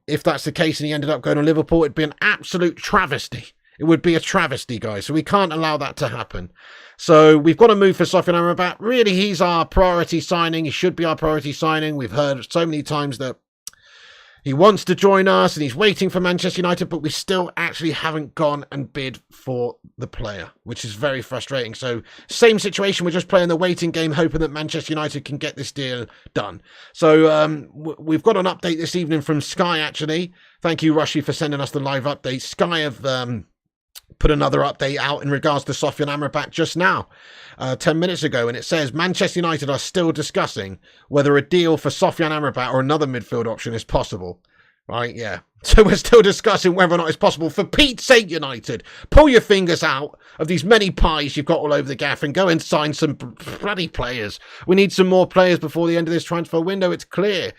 if that's the case and he ended up going to Liverpool, it'd be an absolute travesty. It would be a travesty, guys. So we can't allow that to happen. So we've got to move for Sofyan Amrabat. Really, he's our priority signing. He should be our priority signing. We've heard so many times that, He wants to join us and he's waiting for Manchester United, but we still actually haven't gone and bid for the player, which is very frustrating. So same situation. We're just playing the waiting game, hoping that Manchester United can get this deal done. So we've got an update this evening from Sky, actually. Thank you, Rushy, for sending us the live update. Sky have put another update out in regards to Sofyan Amrabat just now, 10 minutes ago, and it says Manchester United are still discussing whether a deal for Sofyan Amrabat or another midfield option is possible. Right, yeah. So we're still discussing whether or not it's possible. For Pete's sake, United, pull your fingers out of these many pies you've got all over the gaff and go and sign some bloody players. We need some more players before the end of this transfer window. It's clear.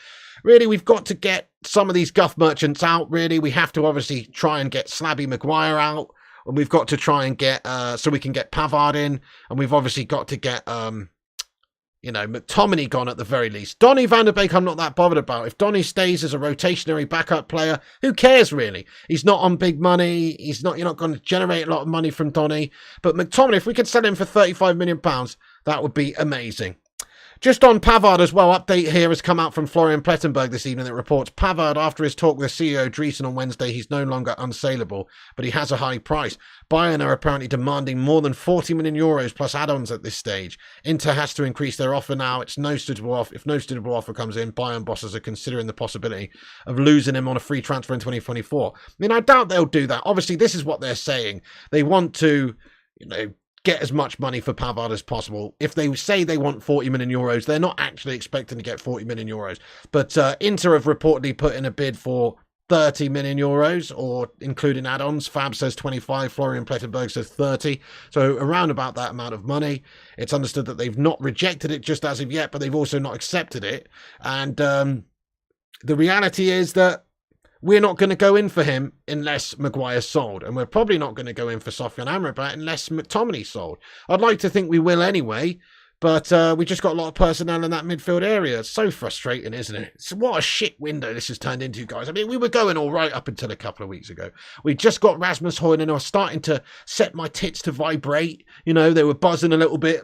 Really, we've got to get some of these guff merchants out, really. We have to obviously try and get Slabby Maguire out. And we've got to try and get, so we can get Pavard in. And we've obviously got to get, McTominay gone at the very least. Donny van der Beek, I'm not that bothered about. If Donny stays as a rotationary backup player, who cares really? He's not on big money. You're not going to generate a lot of money from Donny. But McTominay, if we could sell him for £35 million, that would be amazing. Just on Pavard as well, update here has come out from Florian Plettenberg this evening that reports Pavard, after his talk with CEO Dreesen on Wednesday, he's no longer unsaleable, but he has a high price. Bayern are apparently demanding more than €40 million plus add-ons at this stage. Inter has to increase their offer now. If no suitable offer comes in, Bayern bosses are considering the possibility of losing him on a free transfer in 2024. I mean, I doubt they'll do that. Obviously, this is what they're saying. They want to, get as much money for Pavard as possible. If they say they want €40 million, they're not actually expecting to get €40 million. But Inter have reportedly put in a bid for €30 million, or including add-ons. Fab says 25, Florian Plettenberg says 30. So around about that amount of money. It's understood that they've not rejected it just as of yet, but they've also not accepted it. And the reality is that we're not going to go in for him unless Maguire's sold. And we're probably not going to go in for Sofyan Amrabat unless McTominay's sold. I'd like to think we will anyway, but we just got a lot of personnel in that midfield area. It's so frustrating, isn't it? What a shit window this has turned into, guys. I mean, we were going all right up until a couple of weeks ago. We just got Rasmus Højlund, and I was starting to set my tits to vibrate. They were buzzing a little bit.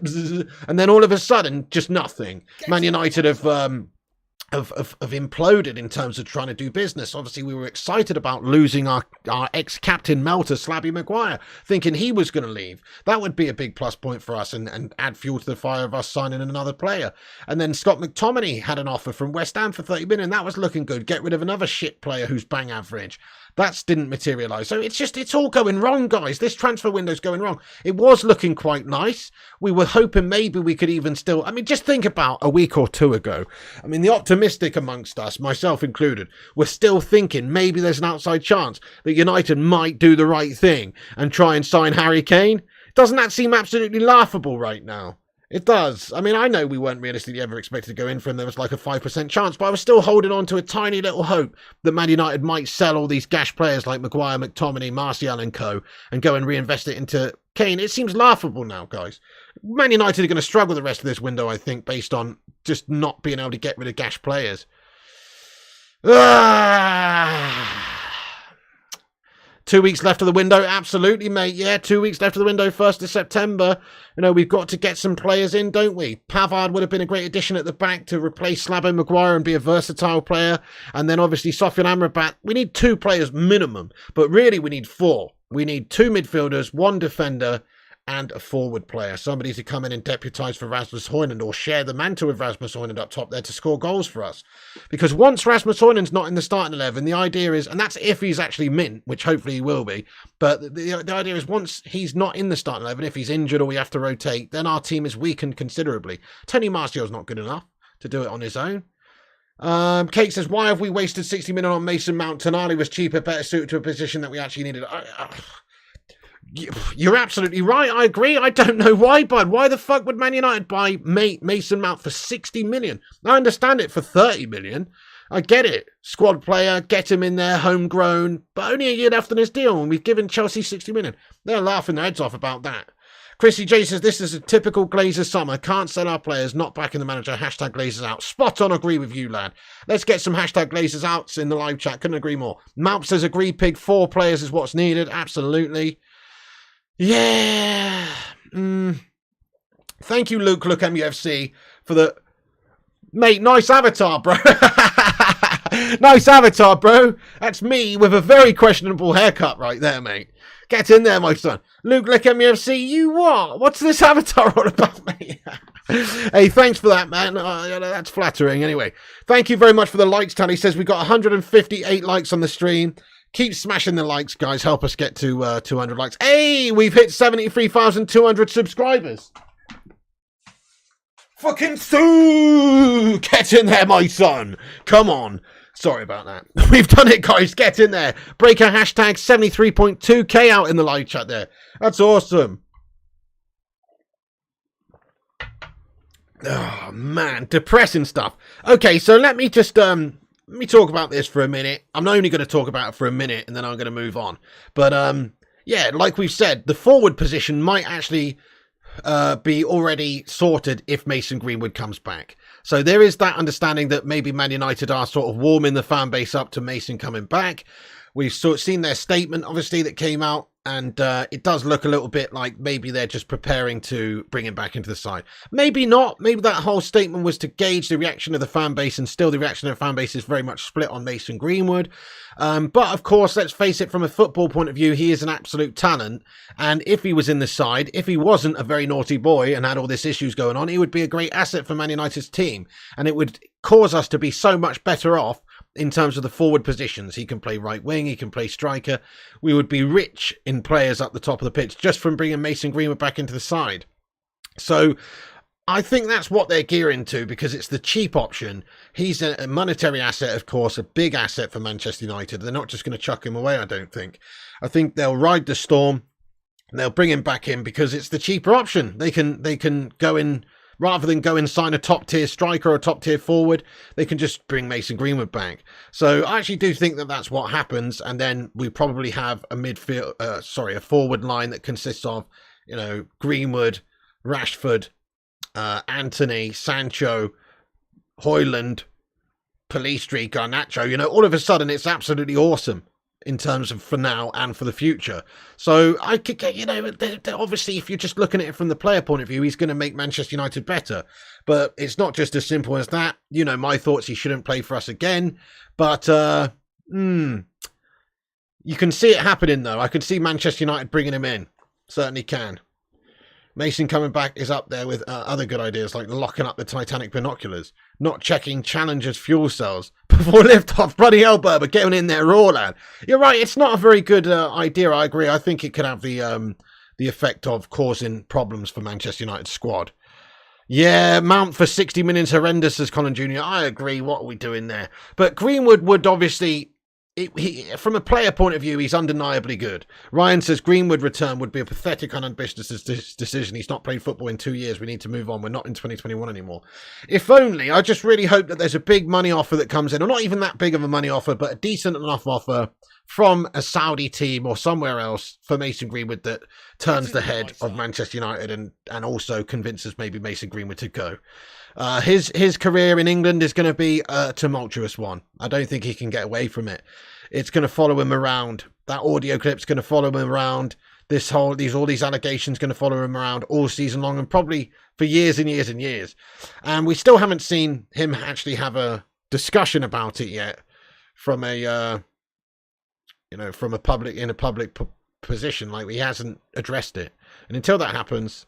And then all of a sudden, just nothing. Man United have imploded in terms of trying to do business. Obviously, we were excited about losing our ex-captain Mel to Slabby Maguire, thinking he was going to leave. That would be a big plus point for us and add fuel to the fire of us signing another player. And then Scott McTominay had an offer from West Ham for 30 million. That was looking good. Get rid of another shit player who's bang average. That didn't materialise. So it's all going wrong, guys. This transfer window's going wrong. It was looking quite nice. We were hoping maybe we could even still... I mean, just think about a week or two ago. I mean, the optimistic amongst us, myself included, were still thinking maybe there's an outside chance that United might do the right thing and try and sign Harry Kane. Doesn't that seem absolutely laughable right now? It does. I mean, I know we weren't realistically ever expected to go in for him. There was like a 5% chance, but I was still holding on to a tiny little hope that Man United might sell all these gash players like Maguire, McTominay, Martial and co. and go and reinvest it into Kane. It seems laughable now, guys. Man United are going to struggle the rest of this window, I think, based on just not being able to get rid of gash players. 2 weeks left of the window. Absolutely, mate. Yeah, 2 weeks left of the window, 1st of September. We've got to get some players in, don't we? Pavard would have been a great addition at the back to replace Slabby Maguire and be a versatile player. And then obviously Sofyan Amrabat. We need 2 players minimum, but really we need 4. We need 2 midfielders, 1 defender, and a forward player. Somebody to come in and deputise for Rasmus Højlund or share the mantle with Rasmus Højlund up top there to score goals for us. Because once Rasmus Højlund's not in the starting 11, the idea is, and that's if he's actually mint, which hopefully he will be, but the idea is once he's not in the starting 11, if he's injured or we have to rotate, then our team is weakened considerably. Tony Martial's not good enough to do it on his own. Kate says, why have we wasted 60 million on Mason Mount? Tonali was cheaper, better suited to a position that we actually needed. You're absolutely right. I agree. I don't know why, bud. Why the fuck would Man United buy Mason Mount for 60 million? I understand it for 30 million. I get it. Squad player, get him in there, homegrown, but only a year left on his deal, and we've given Chelsea 60 million. They're laughing their heads off about that. Chrissy J says, this is a typical Glazers summer. Can't sell our players, not backing the manager. Hashtag Glazers out. Spot on, agree with you, lad. Let's get some hashtag Glazers outs in the live chat. Couldn't agree more. Malp says, agree, Pig. 4 players is what's needed. Absolutely. Yeah. Thank you, Luke MUFC, for the... Mate, nice avatar, bro. Nice avatar, bro. That's me with a very questionable haircut right there, mate. Get in there, my son. Luke, look at me, FC. You what? What's this avatar all about, mate? Hey, thanks for that, man. That's flattering. Anyway, thank you very much for the likes. Tally says we got 158 likes on the stream. Keep smashing the likes, guys. Help us get to 200 likes. Hey, we've hit 73,200 subscribers. Fucking Sue! Get in there, my son. Come on. Sorry about that. We've done it, guys. Get in there. Breaker hashtag 73.2k out in the live chat there. That's awesome. Oh, man. Depressing stuff. Okay, so let me just let me talk about this for a minute. I'm only going to talk about it for a minute, and then I'm going to move on. But, yeah, like we've said, the forward position might actually be already sorted if Mason Greenwood comes back. So there is that understanding that maybe Man United are sort of warming the fan base up to Mason coming back. We've sort of seen their statement, obviously, that came out, and it does look a little bit like maybe they're just preparing to bring him back into the side. Maybe not. Maybe that whole statement was to gauge the reaction of the fan base, and still the reaction of the fan base is very much split on Mason Greenwood. But, of course, let's face it, from a football point of view, he is an absolute talent. And if he was in the side, if he wasn't a very naughty boy and had all these issues going on, he would be a great asset for Man United's team. And it would cause us to be so much better off in terms of the forward positions. He can play right wing, he can play striker. We would be rich in players up the top of the pitch just from bringing Mason Greenwood back into the side. So I think that's what they're gearing to, because it's the cheap option. He's a monetary asset, of course, a big asset for Manchester United. They're not just going to chuck him away, I don't think. I think they'll ride the storm. They'll bring him back in because it's the cheaper option. They can go in. Rather than go and sign a top-tier striker or a top-tier forward, they can just bring Mason Greenwood back. So I actually do think that that's what happens, and then we probably have a forward line that consists of, Greenwood, Rashford, Anthony, Sancho, Højlund, Pellistri, Garnacho. All of a sudden it's absolutely awesome in terms of for now and for the future. So I could get, obviously if you're just looking at it from the player point of view, he's going to make Manchester United better. But it's not just as simple as that. My thoughts, he shouldn't play for us again. But you can see it happening though. I can see Manchester United bringing him in. Certainly can. Mason coming back is up there with other good ideas like locking up the Titanic binoculars, not checking Challenger's fuel cells before lift-off. Bloody hell, Berber, getting in there raw, lad. You're right, it's not a very good idea, I agree. I think it could have the effect of causing problems for Manchester United's squad. Yeah, Mount for 60 minutes horrendous, says Colin Jr. I agree, what are we doing there? But Greenwood would obviously... from a player point of view, he's undeniably good. Ryan says Greenwood return would be a pathetic, unambitious decision. He's not played football in 2 years. We need to move on. We're not in 2021 anymore. If only. I just really hope that there's a big money offer that comes in, or not even that big of a money offer, but a decent enough offer from a Saudi team or somewhere else for Mason Greenwood that turns the head of Manchester United and also convinces maybe Mason Greenwood to go. His career in England is going to be a tumultuous one. I don't think he can get away from it. It's going to follow him around. That audio clip's going to follow him around. All these allegations going to follow him around all season long, and probably for years and years and years. And we still haven't seen him actually have a discussion about it yet from a public position. Like, he hasn't addressed it, and until that happens.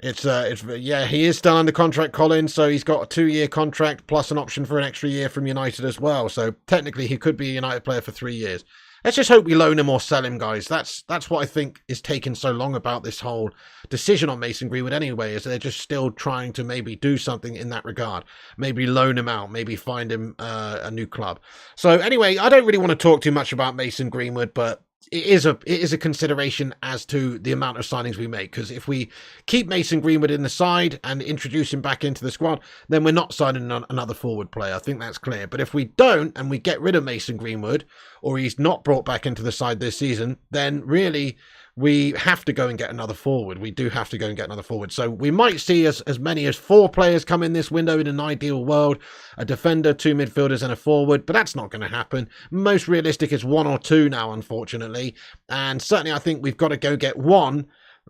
He is still under contract, Colin, so he's got a 2-year contract plus an option for an extra year from United as well. So technically he could be a United player for 3 years. Let's just hope we loan him or sell him, guys. That's what I think is taking so long about this whole decision on Mason Greenwood anyway, is they're just still trying to maybe do something in that regard. Maybe loan him out, maybe find him a new club. So anyway, I don't really want to talk too much about Mason Greenwood, but it is a consideration as to the amount of signings we make, because if we keep Mason Greenwood in the side and introduce him back into the squad, then we're not signing another forward player. I think that's clear. But if we don't, and we get rid of Mason Greenwood, or he's not brought back into the side this season, then really we have to go and get another forward. We do have to go and get another forward. So we might see as many as 4 players come in this window in an ideal world. A defender, 2 midfielders and a forward. But that's not going to happen. Most realistic is 1 or 2 now, unfortunately. And certainly I think we've got to go get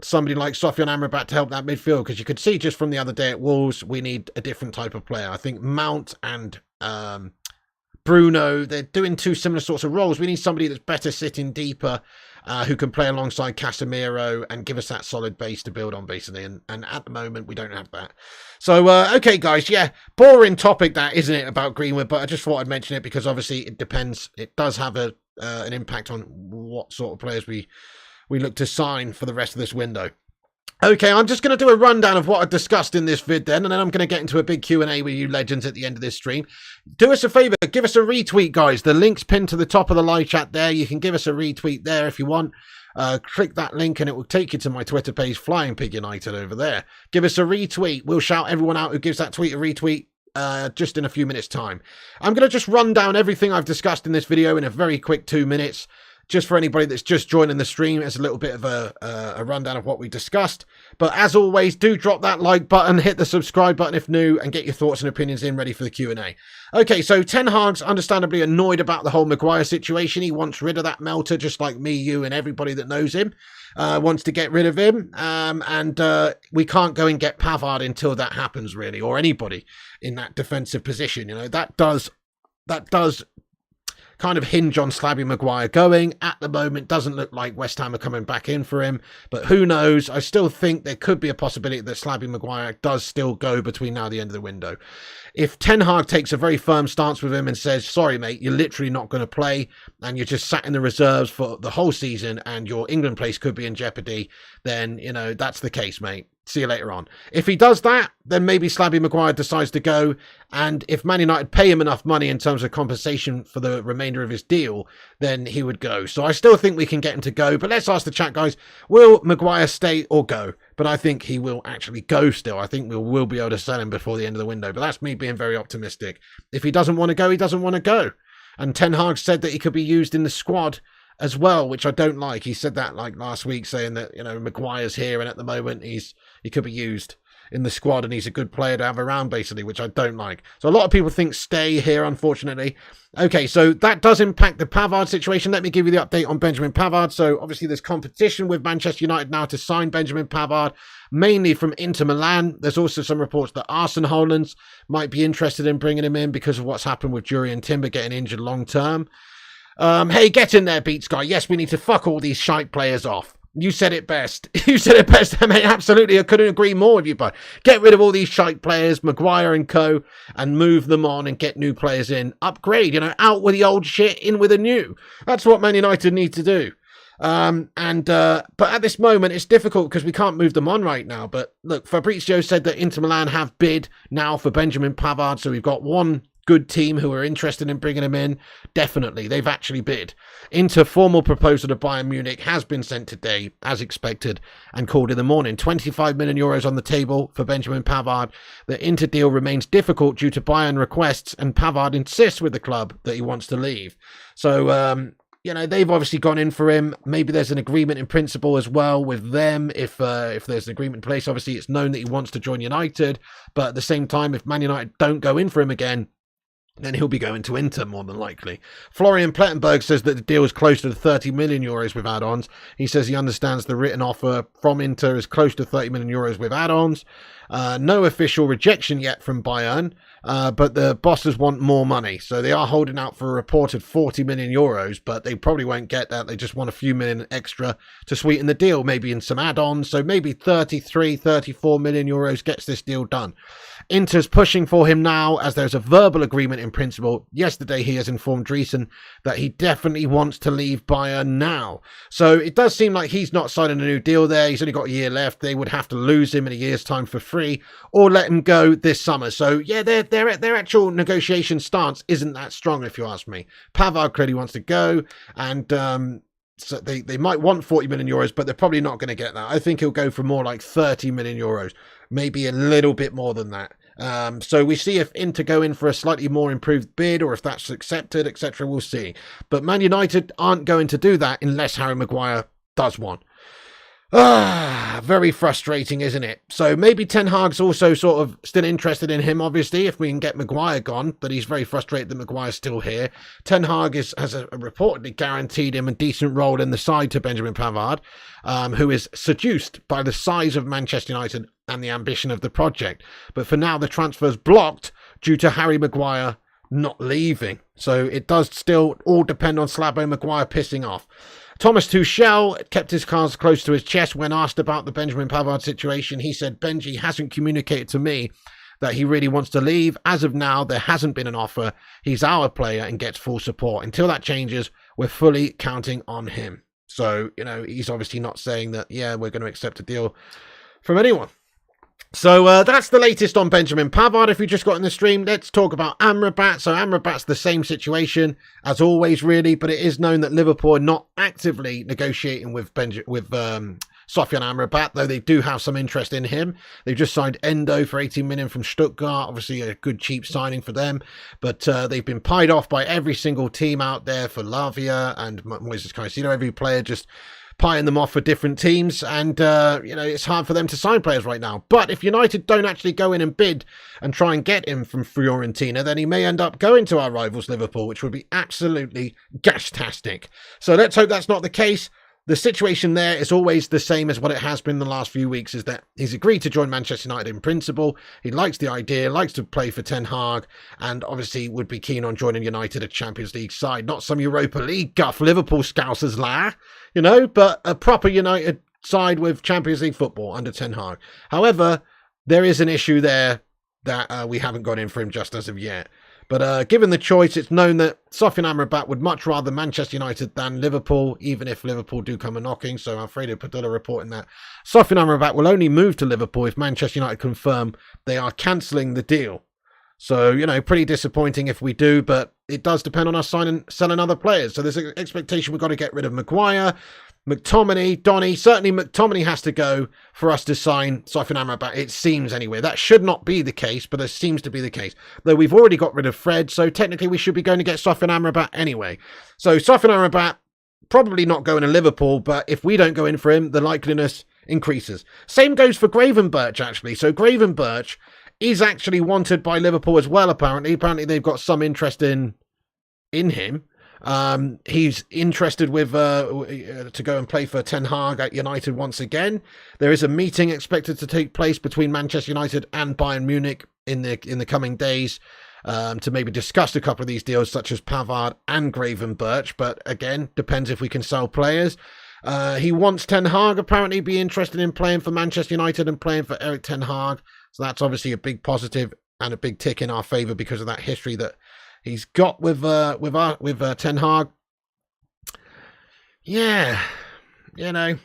somebody like Sofyan Amrabat to help that midfield. Because you could see just from the other day at Wolves, we need a different type of player. I think Mount and Bruno. They're doing two similar sorts of roles. We need somebody that's better sitting deeper, who can play alongside Casemiro and give us that solid base to build on, basically. And at the moment, we don't have that. So, okay, guys, yeah, boring topic that, isn't it, about Greenwood? But I just thought I'd mention it because obviously it depends. It does have an impact on what sort of players we look to sign for the rest of this window. Okay, I'm just going to do a rundown of what I discussed in this vid then, and then I'm going to get into a big Q&A with you legends at the end of this stream. Do us a favour, give us a retweet, guys. The link's pinned to the top of the live chat there. You can give us a retweet there if you want. Click that link and it will take you to my Twitter page, Flying Pig United, over there. Give us a retweet. We'll shout everyone out who gives that tweet a retweet just in a few minutes' time. I'm going to just run down everything I've discussed in this video in a very quick 2 minutes. Just for anybody that's just joining the stream, as a little bit of a rundown of what we discussed. But as always, do drop that like button, hit the subscribe button if new, and get your thoughts and opinions in ready for the Q&A. Okay, so Ten Hag's understandably annoyed about the whole Maguire situation. He wants rid of that melter, just like me, you, and everybody that knows him. Wants to get rid of him. And we can't go and get Pavard until that happens, really, or anybody in that defensive position. You know, that does kind of hinge on Slabby Maguire going. At the moment, doesn't look like West Ham are coming back in for him, but who knows? I still think there could be a possibility that Slabby Maguire does still go between now and the end of the window. If Ten Hag takes a very firm stance with him and says, sorry, mate, you're literally not going to play, and you're just sat in the reserves for the whole season, and your England place could be in jeopardy, then, you know, that's the case, mate. See you later on. If he does that, then maybe Slabby Maguire decides to go. And if Man United pay him enough money in terms of compensation for the remainder of his deal, then he would go. So I still think we can get him to go. But let's ask the chat, guys. Will Maguire stay or go? But I think he will actually go still. I think we'll be able to sell him before the end of the window. But that's me being very optimistic. If he doesn't want to go, he doesn't want to go. And Ten Hag said that he could be used in the squad as well, which I don't like. He said that like last week, saying that, you know, Maguire's here and at the moment he could be used in the squad and he's a good player to have around, basically, which I don't like. So a lot of people think stay here, unfortunately. Okay, so that does impact the Pavard situation. Let me give you the update on Benjamin Pavard. So obviously there's competition with Manchester United now to sign Benjamin Pavard, mainly from Inter Milan. There's also some reports that Arsene Hollands might be interested in bringing him in because of what's happened with Jurriën Timber getting injured long term. Hey, get in there, Beats Guy. Yes, we need to fuck all these shite players off. You said it best. You said it best, mate. Absolutely. I couldn't agree more with you, bud. Get rid of all these shite players, Maguire and co, and move them on and get new players in. Upgrade, you know, out with the old shit, in with the new. That's what Man United need to do. But at this moment, it's difficult because we can't move them on right now. But look, Fabrizio said that Inter Milan have bid now for Benjamin Pavard. So we've got one good team who are interested in bringing him in. Definitely, they've actually bid. Inter formal proposal to Bayern Munich has been sent today, as expected, and called in the morning. 25 million euros on the table for Benjamin Pavard. The Inter deal remains difficult due to Bayern requests, and Pavard insists with the club that he wants to leave. So, you know, they've obviously gone in for him. Maybe there's an agreement in principle as well with them. If there's an agreement in place, obviously it's known that he wants to join United. But at the same time, if Man United don't go in for him again, then he'll be going to Inter more than likely. Florian Plettenberg says that the deal is close to 30 million euros with add-ons. He says he understands the written offer from Inter is close to 30 million euros with add-ons. No official rejection yet from Bayern, but the bosses want more money. So they are holding out for a reported 40 million euros, but they probably won't get that. They just want a few million extra to sweeten the deal, maybe in some add-ons. So maybe 33, 34 million euros gets this deal done. Inter's pushing for him now as there's a verbal agreement in principle. Yesterday he has informed Dreesen that he definitely wants to leave Bayern now. So it does seem like he's not signing a new deal there. He's only got a year left. They would have to lose him in a year's time for free or let him go this summer. So yeah, their actual negotiation stance isn't that strong, if you ask me. Pavard clearly wants to go, and so they might want 40 million euros, but they're probably not going to get that. I think he'll go for more like 30 million euros, maybe a little bit more than that. So we see if Inter go in for a slightly more improved bid or if that's accepted, etc. We'll see. But Man United aren't going to do that unless Harry Maguire does one. Very frustrating, isn't it? So maybe Ten Hag's also sort of still interested in him, obviously, if we can get Maguire gone, but he's very frustrated that Maguire's still here. Ten Hag has reportedly guaranteed him a decent role in the side to Benjamin Pavard, who is seduced by the size of Manchester United and the ambition of the project. But for now, the transfer's blocked due to Harry Maguire not leaving. So it does still all depend on Slabo Maguire pissing off. Thomas Tuchel kept his cards close to his chest when asked about the Benjamin Pavard situation. He said, Benji hasn't communicated to me that he really wants to leave. As of now, there hasn't been an offer. He's our player and gets full support. Until that changes, we're fully counting on him. So, you know, he's obviously not saying that, yeah, we're going to accept a deal from anyone. So that's the latest on Benjamin Pavard. If you just got in the stream, let's talk about Amrabat. So Amrabat's the same situation as always, really, but it is known that Liverpool are not actively negotiating with Sofyan Amrabat, though they do have some interest in him. They've just signed Endo for 18 million from Stuttgart, obviously a good cheap signing for them, but they've been pied off by every single team out there for Lavia and Moises Caicedo. Every player just pieing them off for different teams, and you know, it's hard for them to sign players right now. But if United don't actually go in and bid and try and get him from Fiorentina, then he may end up going to our rivals Liverpool, which would be absolutely gastastic. So let's hope that's not the case. The situation there is always the same as what it has been the last few weeks, is that he's agreed to join Manchester United in principle. He likes the idea, likes to play for Ten Hag, and obviously would be keen on joining United, a Champions League side. Not some Europa League guff Liverpool scousers, you know, but a proper United side with Champions League football under Ten Hag. However, there is an issue there that we haven't got in for him just as of yet. But given the choice, it's known that Sofyan Amrabat would much rather Manchester United than Liverpool, even if Liverpool do come a-knocking. So Alfredo Padilla reporting that Sofyan Amrabat will only move to Liverpool if Manchester United confirm they are cancelling the deal. So, you know, pretty disappointing if we do, but it does depend on us selling other players. So there's an expectation we've got to get rid of Maguire, McTominay, Donny. Certainly McTominay has to go for us to sign Sofyan Amrabat, it seems anyway. That should not be the case, but it seems to be the case. Though we've already got rid of Fred, so technically we should be going to get Sofyan Amrabat anyway. So Sofyan Amrabat, probably not going to Liverpool, but if we don't go in for him, the likeliness increases. Same goes for Gravenberch, actually. So Gravenberch is actually wanted by Liverpool as well, apparently. Apparently they've got some interest in him. He's interested with to go and play for Ten Hag at United once again. There is a meeting expected to take place between Manchester United and Bayern Munich in the coming days to maybe discuss a couple of these deals, such as Pavard and Gravenberch. But again, depends if we can sell players. He wants Ten Hag apparently be interested in playing for Manchester United and playing for Eric Ten Hag. So that's obviously a big positive and a big tick in our favour because of that history that he's got with Ten Hag. Yeah, you know,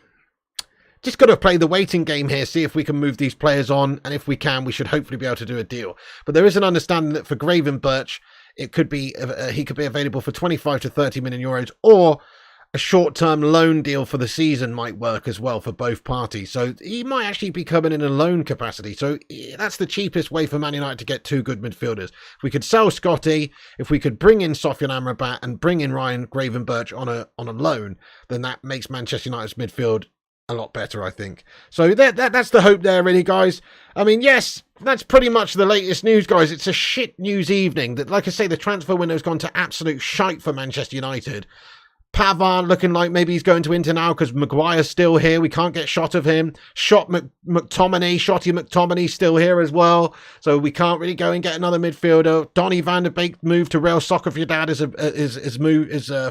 just got to play the waiting game here, see if we can move these players on, and if we can, we should hopefully be able to do a deal. But there is an understanding that for Gravenberch, it could be he could be available for 25 to 30 million euros, or a short-term loan deal for the season might work as well for both parties. So he might actually be coming in a loan capacity. So that's the cheapest way for Man United to get two good midfielders. If we could sell Scotty, if we could bring in Sofyan Amrabat and bring in Ryan Gravenberch on a loan, then that makes Manchester United's midfield a lot better, I think. So that's the hope there, really, guys. I mean, yes, that's pretty much the latest news, guys. It's a shit news evening. That, like I say, the transfer window's gone to absolute shite for Manchester United. Pavard looking like maybe he's going to Inter now because Maguire's still here. We can't get shot of him. Shotty McTominay still here as well. So we can't really go and get another midfielder. Donny van der Beek moved to Real Soccer for Your Dad is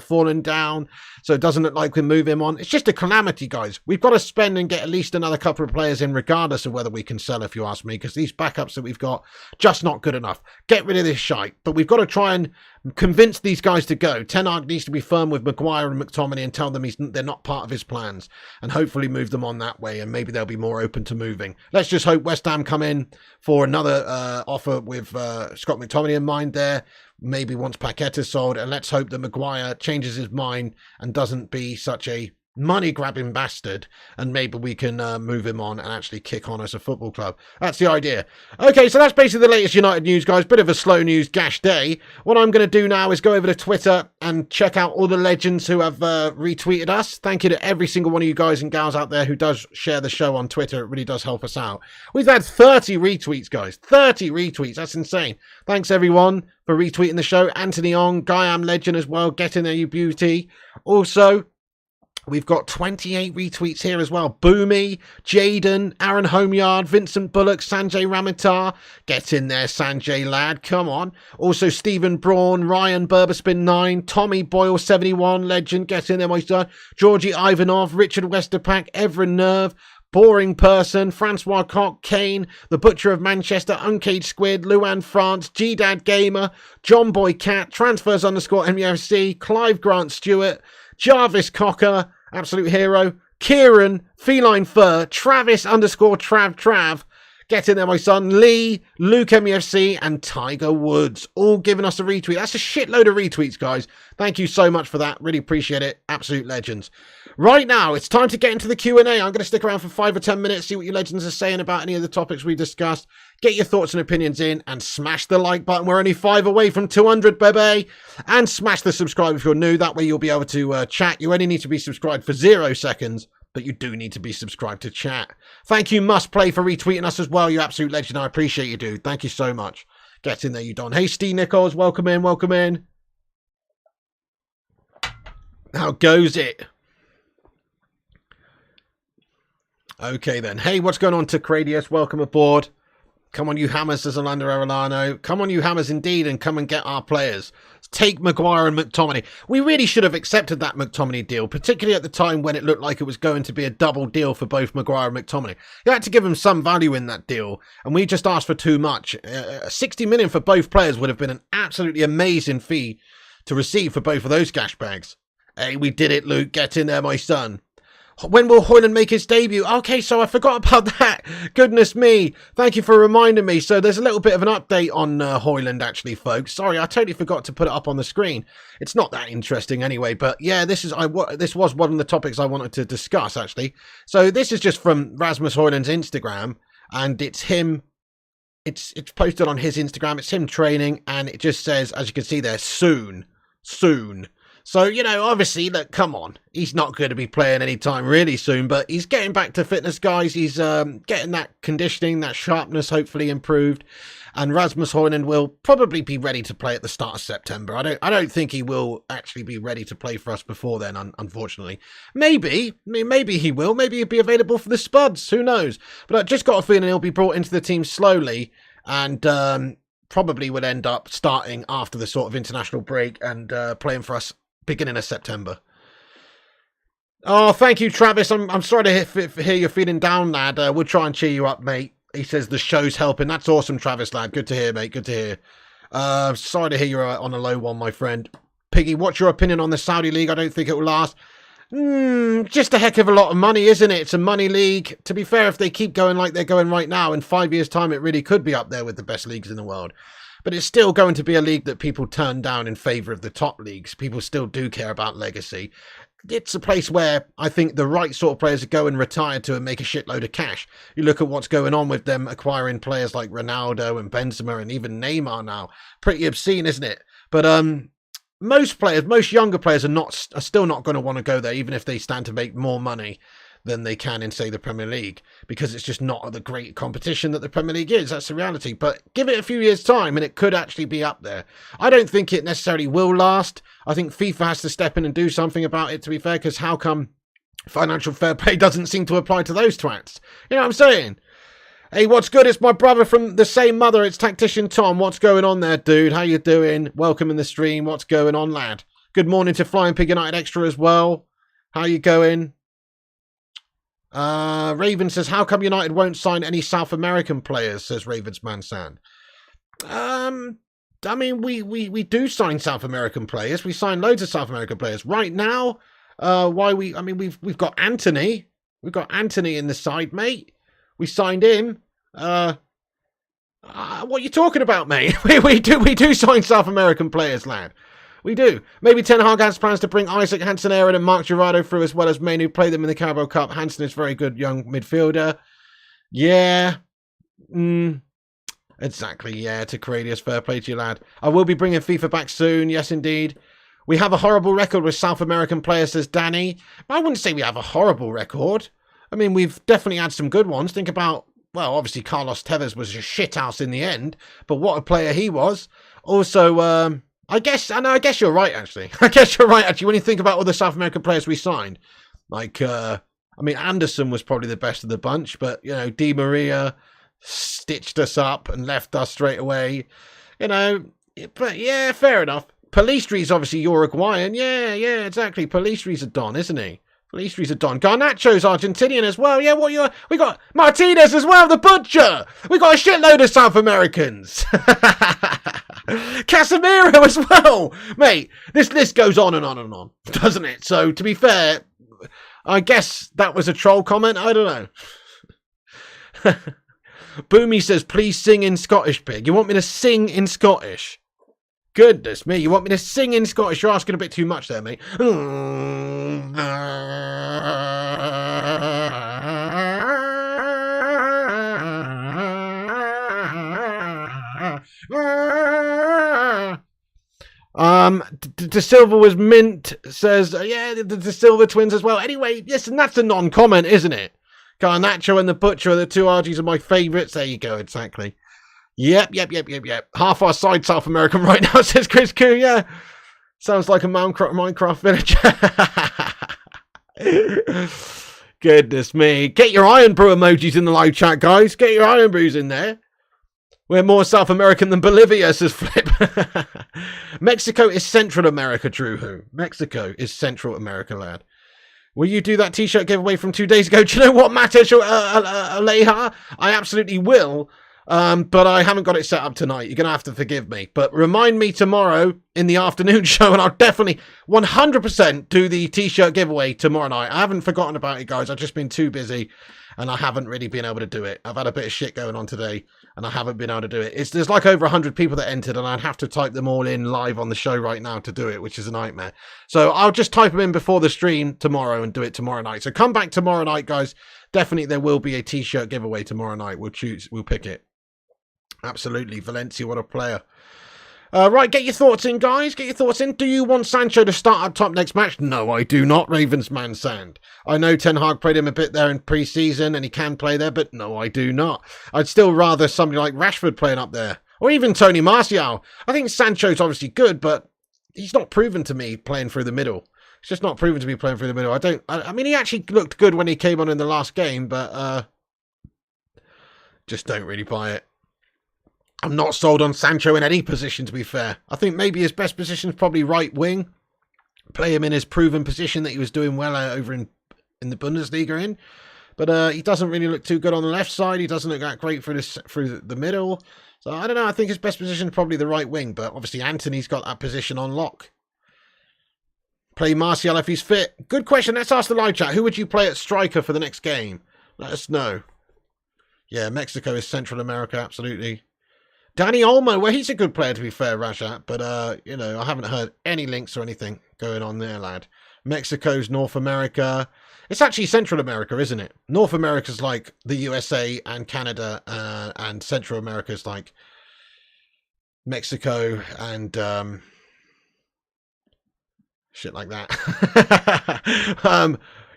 fallen down. So it doesn't look like we move him on. It's just a calamity, guys. We've got to spend and get at least another couple of players in regardless of whether we can sell, if you ask me, because these backups that we've got, just not good enough. Get rid of this shite. But we've got to try and convince these guys to go. Ten Hag needs to be firm with Maguire and McTominay and tell them they're not part of his plans, and hopefully move them on that way, and maybe they'll be more open to moving. Let's just hope West Ham come in for another offer with Scott McTominay in mind there, maybe once Paqueta's sold, and let's hope that Maguire changes his mind and doesn't be such a money-grabbing bastard, and maybe we can move him on and actually kick on as a football club. That's the idea. Okay, so that's basically the latest United news, guys. Bit of a slow news gash day. What I'm going to do now is go over to Twitter and check out all the legends who have retweeted us. Thank you to every single one of you guys and gals out there who does share the show on Twitter. It really does help us out. We've had 30 retweets, guys. 30 retweets. That's insane. Thanks, everyone, for retweeting the show. Anthony Ong, Guy Am Legend as well. Get in there, you beauty. Also, We've got 28 retweets here as well. Boomy, Jaden, Aaron Homeyard, Vincent Bullock, Sanjay Ramatar. Get in there, Sanjay lad. Come on. Also Stephen Braun, Ryan Burberspin 9, Tommy Boyle 71, legend. Get in there, my son. Georgie Ivanov, Richard Westerpack, Everin Nerve, Boring Person, Francois Cock, Kane, The Butcher of Manchester, Uncaged Squid, Luan France, G-Dad Gamer, John Boy Cat, Transfers _ MUFC, Clive Grant Stewart, Jarvis Cocker, Absolute Hero, Kieran, Feline Fur, Travis _Trav, get in there, my son, Lee, Luke MUFC, and Tiger Woods, all giving us a retweet. That's a shitload of retweets, guys. Thank you so much for that. Really appreciate it. Absolute legends. Right now, it's time to get into the Q&A. I'm going to stick around for 5 or 10 minutes, see what you legends are saying about any of the topics we discussed. Get your thoughts and opinions in, and smash the like button. We're only 5 away from 200, baby. And smash the subscribe if you're new. That way you'll be able to chat. You only need to be subscribed for 0 seconds, but you do need to be subscribed to chat. Thank you, Must Play, for retweeting us as well. You absolute legend. I appreciate you, dude. Thank you so much. Get in there, you don. Hey, Steve Nichols, welcome in, welcome in. How goes it? Okay then. Hey, what's going on, Tacradius? Welcome aboard. Come on, you hammers, says Orlando Arellano. Come on, you hammers, indeed, and come and get our players. Take Maguire and McTominay. We really should have accepted that McTominay deal, particularly at the time when it looked like it was going to be a double deal for both Maguire and McTominay. You had to give them some value in that deal, and we just asked for too much. 60 million for both players would have been an absolutely amazing fee to receive for both of those cash bags. Hey, we did it, Luke. Get in there, my son. When will Højlund make his debut? Okay, so I forgot about that. Goodness me. Thank you for reminding me. So there's a little bit of an update on Højlund, actually, folks. Sorry, I totally forgot to put it up on the screen. It's not that interesting anyway, but yeah, this was one of the topics I wanted to discuss, actually. So this is just from Rasmus Højlund's Instagram, and it's him. It's posted on his Instagram. It's him training, and it just says, as you can see there, soon. So, you know, obviously, look, come on. He's not going to be playing anytime really soon, but he's getting back to fitness, guys. He's getting that conditioning, that sharpness hopefully improved. And Rasmus Højlund will probably be ready to play at the start of September. I don't think he will actually be ready to play for us before then, unfortunately. Maybe he will. Maybe he'll be available for the Spuds. Who knows? But I just got a feeling he'll be brought into the team slowly and probably will end up starting after the sort of international break and playing for us beginning of September. Oh, thank you, Travis. I'm sorry to hear you're feeling down, lad. We'll try and cheer you up, mate. He says the show's helping. That's awesome, Travis, lad. Good to hear, mate. Good to hear. Sorry to hear you're on a low one, my friend. Piggy, what's your opinion on the Saudi League? I don't think it will last. Just a heck of a lot of money, isn't it? It's a money league. To be fair, if they keep going like they're going right now, in 5 years' time, it really could be up there with the best leagues in the world. But it's still going to be a league that people turn down in favour of the top leagues. People still do care about legacy. It's a place where I think the right sort of players go and retire to and make a shitload of cash. You look at what's going on with them acquiring players like Ronaldo and Benzema and even Neymar now. Pretty obscene, isn't it? But most younger players are still not going to want to go there, even if they stand to make more money than they can in, say, the Premier League, because it's just not the great competition that the Premier League is. That's the reality. But give it a few years' time and it could actually be up there. I don't think it necessarily will last. I think FIFA has to step in and do something about it, to be fair, because how come financial fair play doesn't seem to apply to those twats? You know what I'm saying? Hey, what's good? It's my brother from the same mother. It's Tactician Tom. What's going on there, dude? How you doing? Welcome in the stream. What's going on, lad? Good morning to Flying Pig United Extra as well. How you going? Raven says, how come United won't sign any South American players, says Ravens Man Sand. I mean, we do sign South American players. We sign loads of South American players. Right now, we've got Anthony. We've got Anthony in the side, mate. We signed him. What are you talking about, mate? we do sign South American players, lad. We do. Maybe Ten Hag has plans to bring Isaac Hansen, Aaron and Mark Gerardo through, as well as Mainu, play them in the Carabao Cup. Hansen is very good young midfielder. Yeah. Exactly, yeah. To Coradius, fair play to you, lad. I will be bringing FIFA back soon. Yes, indeed. We have a horrible record with South American players, says Danny. I wouldn't say we have a horrible record. I mean, we've definitely had some good ones. Think about, well, obviously Carlos Tevez was a shithouse in the end, but what a player he was. Also, I guess you're right, actually. I guess you're right, actually, when you think about all the South American players we signed. Like, I mean, Anderson was probably the best of the bunch, but, you know, Di Maria stitched us up and left us straight away. You know, but yeah, fair enough. Palestri's obviously Uruguayan. Yeah, exactly. Palestri's a Don, isn't he? Palestri's a Don. Garnacho's Argentinian as well. Yeah, we got Martinez as well, the butcher. We got a shitload of South Americans. Casemiro as well. Mate, this list goes on and on and on, doesn't it? So, to be fair, I guess that was a troll comment. I don't know. Boomy says, please sing in Scottish, Pig. You want me to sing in Scottish? Goodness me, you want me to sing in Scottish? You're asking a bit too much there, mate. De Silva was mint, says, yeah, the Silva twins as well. Anyway, listen, that's a non-comment, isn't it? Garnacho and the Butcher are the two RGs of my favourites. There you go, exactly. Yep. Half our side South American right now, says Chris Koo, yeah. Sounds like a Minecraft villager. Goodness me. Get your Iron Brew emojis in the live chat, guys. Get your Iron Brews in there. We're more South American than Bolivia, says Flip. Mexico is Central America, Drew Who. Mexico is Central America, lad. Will you do that t-shirt giveaway from 2 days ago? Do you know what, Matesh Aleja? I absolutely will. But I haven't got it set up tonight. You're going to have to forgive me. But remind me tomorrow in the afternoon show, and I'll definitely 100% do the t-shirt giveaway tomorrow night. I haven't forgotten about it, guys. I've just been too busy, and I haven't really been able to do it. I've had a bit of shit going on today, and I haven't been able to do it. There's like over 100 people that entered, and I'd have to type them all in live on the show right now to do it, which is a nightmare. So I'll just type them in before the stream tomorrow and do it tomorrow night. So come back tomorrow night, guys. Definitely there will be a t-shirt giveaway tomorrow night. We'll pick it. Absolutely. Valencia, what a player. Right, get your thoughts in, guys. Get your thoughts in. Do you want Sancho to start up top next match? No, I do not, Ravens man Sand. I know Ten Hag played him a bit there in pre-season, and he can play there, but no, I do not. I'd still rather somebody like Rashford playing up there. Or even Tony Martial. I think Sancho's obviously good, but he's not proven to me playing through the middle. It's just not proven to me playing through the middle. I mean, he actually looked good when he came on in the last game, but just don't really buy it. I'm not sold on Sancho in any position, to be fair. I think maybe his best position is probably right wing. Play him in his proven position that he was doing well over in the Bundesliga in. But he doesn't really look too good on the left side. He doesn't look that great through the middle. So I don't know. I think his best position is probably the right wing. But obviously Anthony's got that position on lock. Play Martial if he's fit. Good question. Let's ask the live chat. Who would you play at striker for the next game? Let us know. Yeah, Mexico is Central America. Absolutely. Danny Olmo, well, he's a good player, to be fair, Rajat, but, you know, I haven't heard any links or anything going on there, lad. Mexico's North America. It's actually Central America, isn't it? North America's like the USA and Canada, and Central America's like Mexico and shit like that.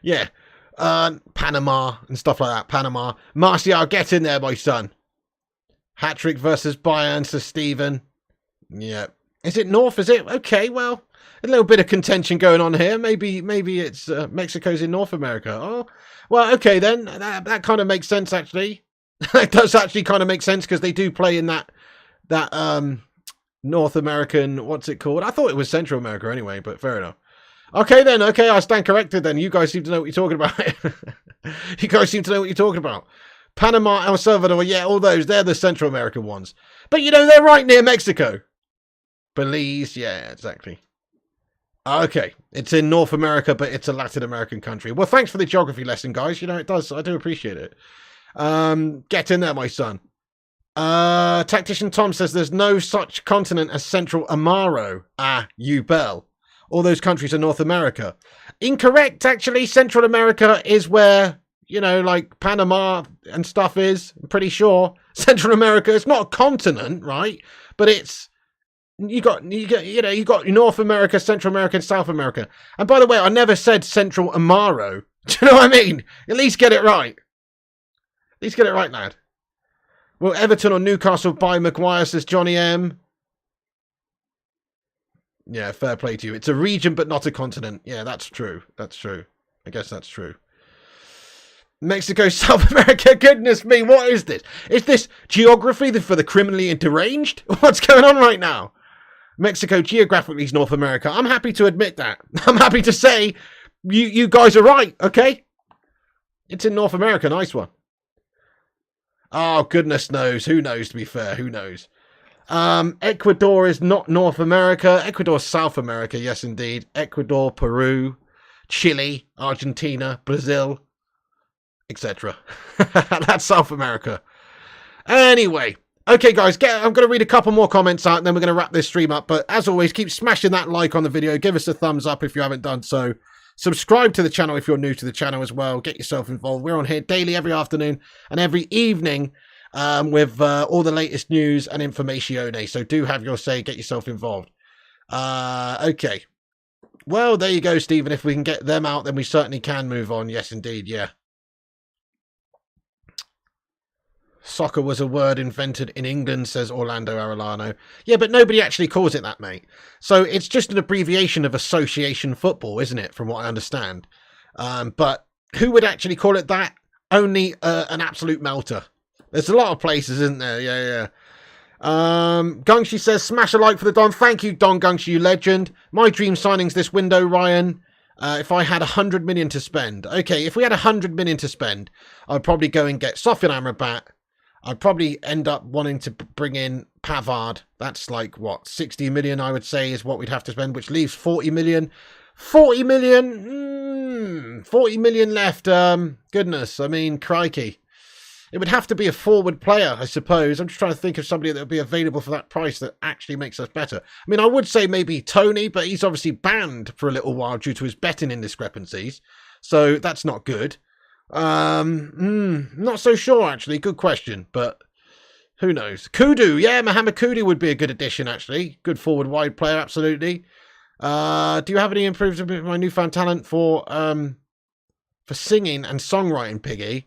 Yeah, Panama and stuff like that. Panama. Martial, get in there, my son. Hat-trick versus Bayern, says Stephen. Yeah. Is it North, is it? Okay, well, a little bit of contention going on here. Maybe it's Mexico's in North America. Oh, well, okay then. That kind of makes sense, actually. That does actually kind of make sense because they do play in that North American, what's it called? I thought it was Central America anyway, but fair enough. Okay then, okay, I stand corrected then. You guys seem to know what you're talking about. You guys seem to know what you're talking about. Panama, El Salvador, yeah, all those, they're the Central American ones. But, you know, they're right near Mexico. Belize, yeah, exactly. Okay, it's in North America, but it's a Latin American country. Well, thanks for the geography lesson, guys. You know, it does, I do appreciate it. Get in there, my son. Tactician Tom says there's no such continent as Central Amaro. Ah, you bell. All those countries are North America. Incorrect, actually. Central America is where, you know, like Panama and stuff is. I'm pretty sure. Central America, it's not a continent, right? But it's, you got North America, Central America, and South America. And by the way, I never said Central Amaro. Do you know what I mean? At least get it right. At least get it right, lad. Will Everton or Newcastle buy Maguire, says Johnny M. Yeah, fair play to you. It's a region, but not a continent. Yeah, that's true. That's true. I guess that's true. Mexico, South America, goodness me, what is this? Is this geography for the criminally deranged? What's going on right now? Mexico geographically is North America. I'm happy to admit that. I'm happy to say you guys are right, okay? It's in North America, nice one. Oh, goodness knows. Who knows, to be fair? Who knows? Ecuador is not North America. Ecuador is South America, yes, indeed. Ecuador, Peru, Chile, Argentina, Brazil, etc. That's South America. Anyway, okay, guys, I'm going to read a couple more comments out, and then we're going to wrap this stream up. But as always, keep smashing that like on the video. Give us a thumbs up if you haven't done so. Subscribe to the channel if you're new to the channel as well. Get yourself involved. We're on here daily, every afternoon and every evening with all the latest news and information. So do have your say. Get yourself involved. Okay. Well, there you go, Stephen. If we can get them out, then we certainly can move on. Yes, indeed. Yeah. Soccer was a word invented in England, says Orlando Arellano. Yeah, but nobody actually calls it that, mate. So it's just an abbreviation of association football, isn't it, from what I understand? But who would actually call it that? Only an absolute melter. There's a lot of places, isn't there? Yeah. Gungshi says, smash a like for the Don. Thank you, Don Gungshi, you legend. My dream signings this window, Ryan. If I had 100 million to spend. Okay, if we had 100 million to spend, I'd probably go and get Sofian Amrabat. I'd probably end up wanting to bring in Pavard. That's like, what, 60 million, I would say, is what we'd have to spend, which leaves 40 million. 40 million? 40 million left. Goodness, I mean, crikey. It would have to be a forward player, I suppose. I'm just trying to think of somebody that would be available for that price that actually makes us better. I mean, I would say maybe Tony, but he's obviously banned for a little while due to his betting indiscrepancies. So that's not good. Not so sure, actually. Good question, but who knows? Kudu, yeah, Mohamed Kudu would be a good addition, actually. Good forward wide player, absolutely. Do you have any improvements with my newfound talent for singing and songwriting, Piggy?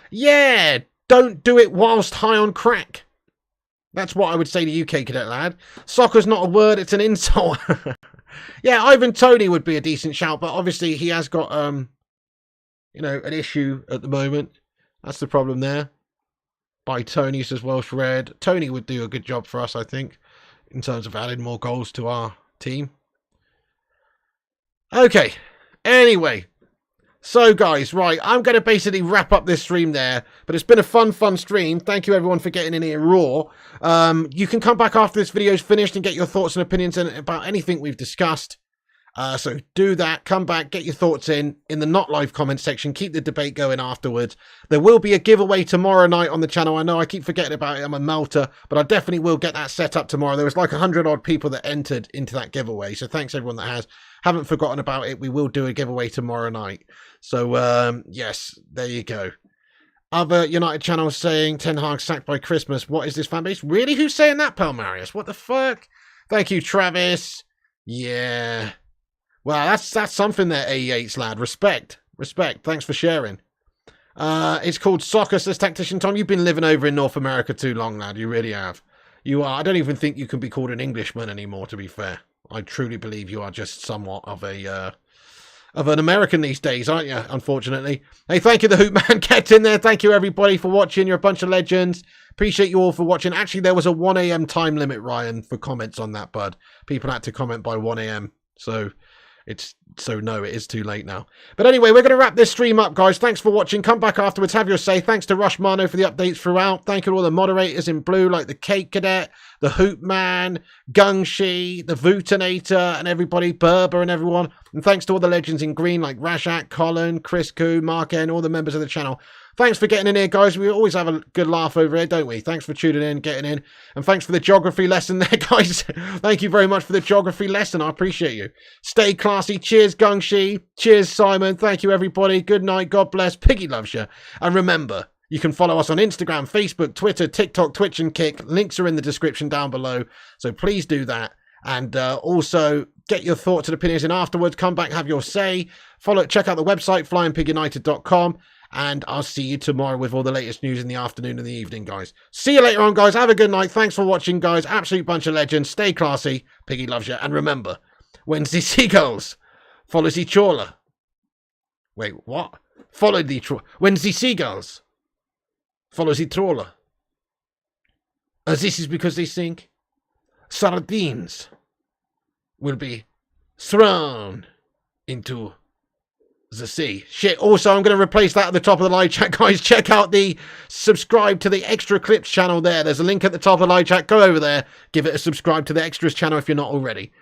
Yeah, don't do it whilst high on crack. That's what I would say to you, Cadet Lad. Soccer's not a word, it's an insult. Yeah, Ivan Toney would be a decent shout, but obviously he has got you know, an issue at the moment. That's the problem there. By Tony, says Welsh Red. Tony would do a good job for us, I think, in terms of adding more goals to our team. Okay. Anyway. So, guys, right, I'm going to basically wrap up this stream there. But it's been a fun stream. Thank you, everyone, for getting in here raw. You can come back after this video's finished and get your thoughts and opinions about anything we've discussed. So do that, come back, get your thoughts in the not live comment section, keep the debate going afterwards. There will be a giveaway tomorrow night on the channel. I know I keep forgetting about it, I'm a melter, but I definitely will get that set up tomorrow. There was like 100 odd people that entered into that giveaway, so thanks everyone that has. Haven't forgotten about it, we will do a giveaway tomorrow night. So yes, there you go. Other United channels saying Ten Hag sacked by Christmas. What is this fan base? Really? Who's saying that, Palmarius? What the fuck? Thank you, Travis. Yeah. Well, that's something there, AE8's lad. Respect. Thanks for sharing. It's called soccer, says Tactician Tom. You've been living over in North America too long, lad. You really have. You are. I don't even think you can be called an Englishman anymore, to be fair. I truly believe you are just somewhat of an American these days, aren't you? Unfortunately. Hey, thank you, the Hoop Man. Get in there. Thank you, everybody, for watching. You're a bunch of legends. Appreciate you all for watching. Actually, there was a 1 a.m. time limit, Ryan, for comments on that, bud. People had to comment by 1 a.m. So no, it is too late now. But anyway, we're going to wrap this stream up, guys. Thanks for watching. Come back afterwards. Have your say. Thanks to Rush Mano for the updates throughout. Thank you to all the moderators in blue, like the Cake Cadet, the Hoop Man, Gungshi, the Vootinator, and everybody, Berber and everyone. And thanks to all the legends in green, like Rashak, Colin, Chris Koo, Mark N, all the members of the channel. Thanks for getting in here, guys. We always have a good laugh over here, don't we? Thanks for tuning in, getting in. And thanks for the geography lesson there, guys. Thank you very much for the geography lesson. I appreciate you. Stay classy. Cheers, Gungshi. Cheers, Simon. Thank you, everybody. Good night. God bless. Piggy loves you. And remember, you can follow us on Instagram, Facebook, Twitter, TikTok, Twitch, and Kick. Links are in the description down below. So please do that. And also, get your thoughts and opinions in afterwards. Come back, have your say. Check out the website, flyingpigunited.com. And I'll see you tomorrow with all the latest news in the afternoon and the evening, guys. See you later on, guys. Have a good night. Thanks for watching, guys. Absolute bunch of legends. Stay classy. Piggy loves you. And remember, when the seagulls follows each other, Wait, what? Follow the when the seagulls follow the trawler. This is because they think sardines will be thrown into the sea. Shit, also I'm going to replace that at the top of the live chat, guys. Check out the subscribe to the Extra Clips channel there. There's a link at the top of the live chat. Go over there, give it a subscribe to the Extras channel if you're not already.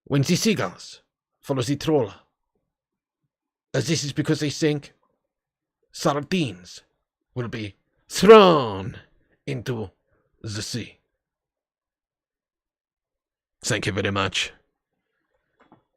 When the seagulls follow the trawler, this is because they think sardines will be thrown into the sea. Thank you very much.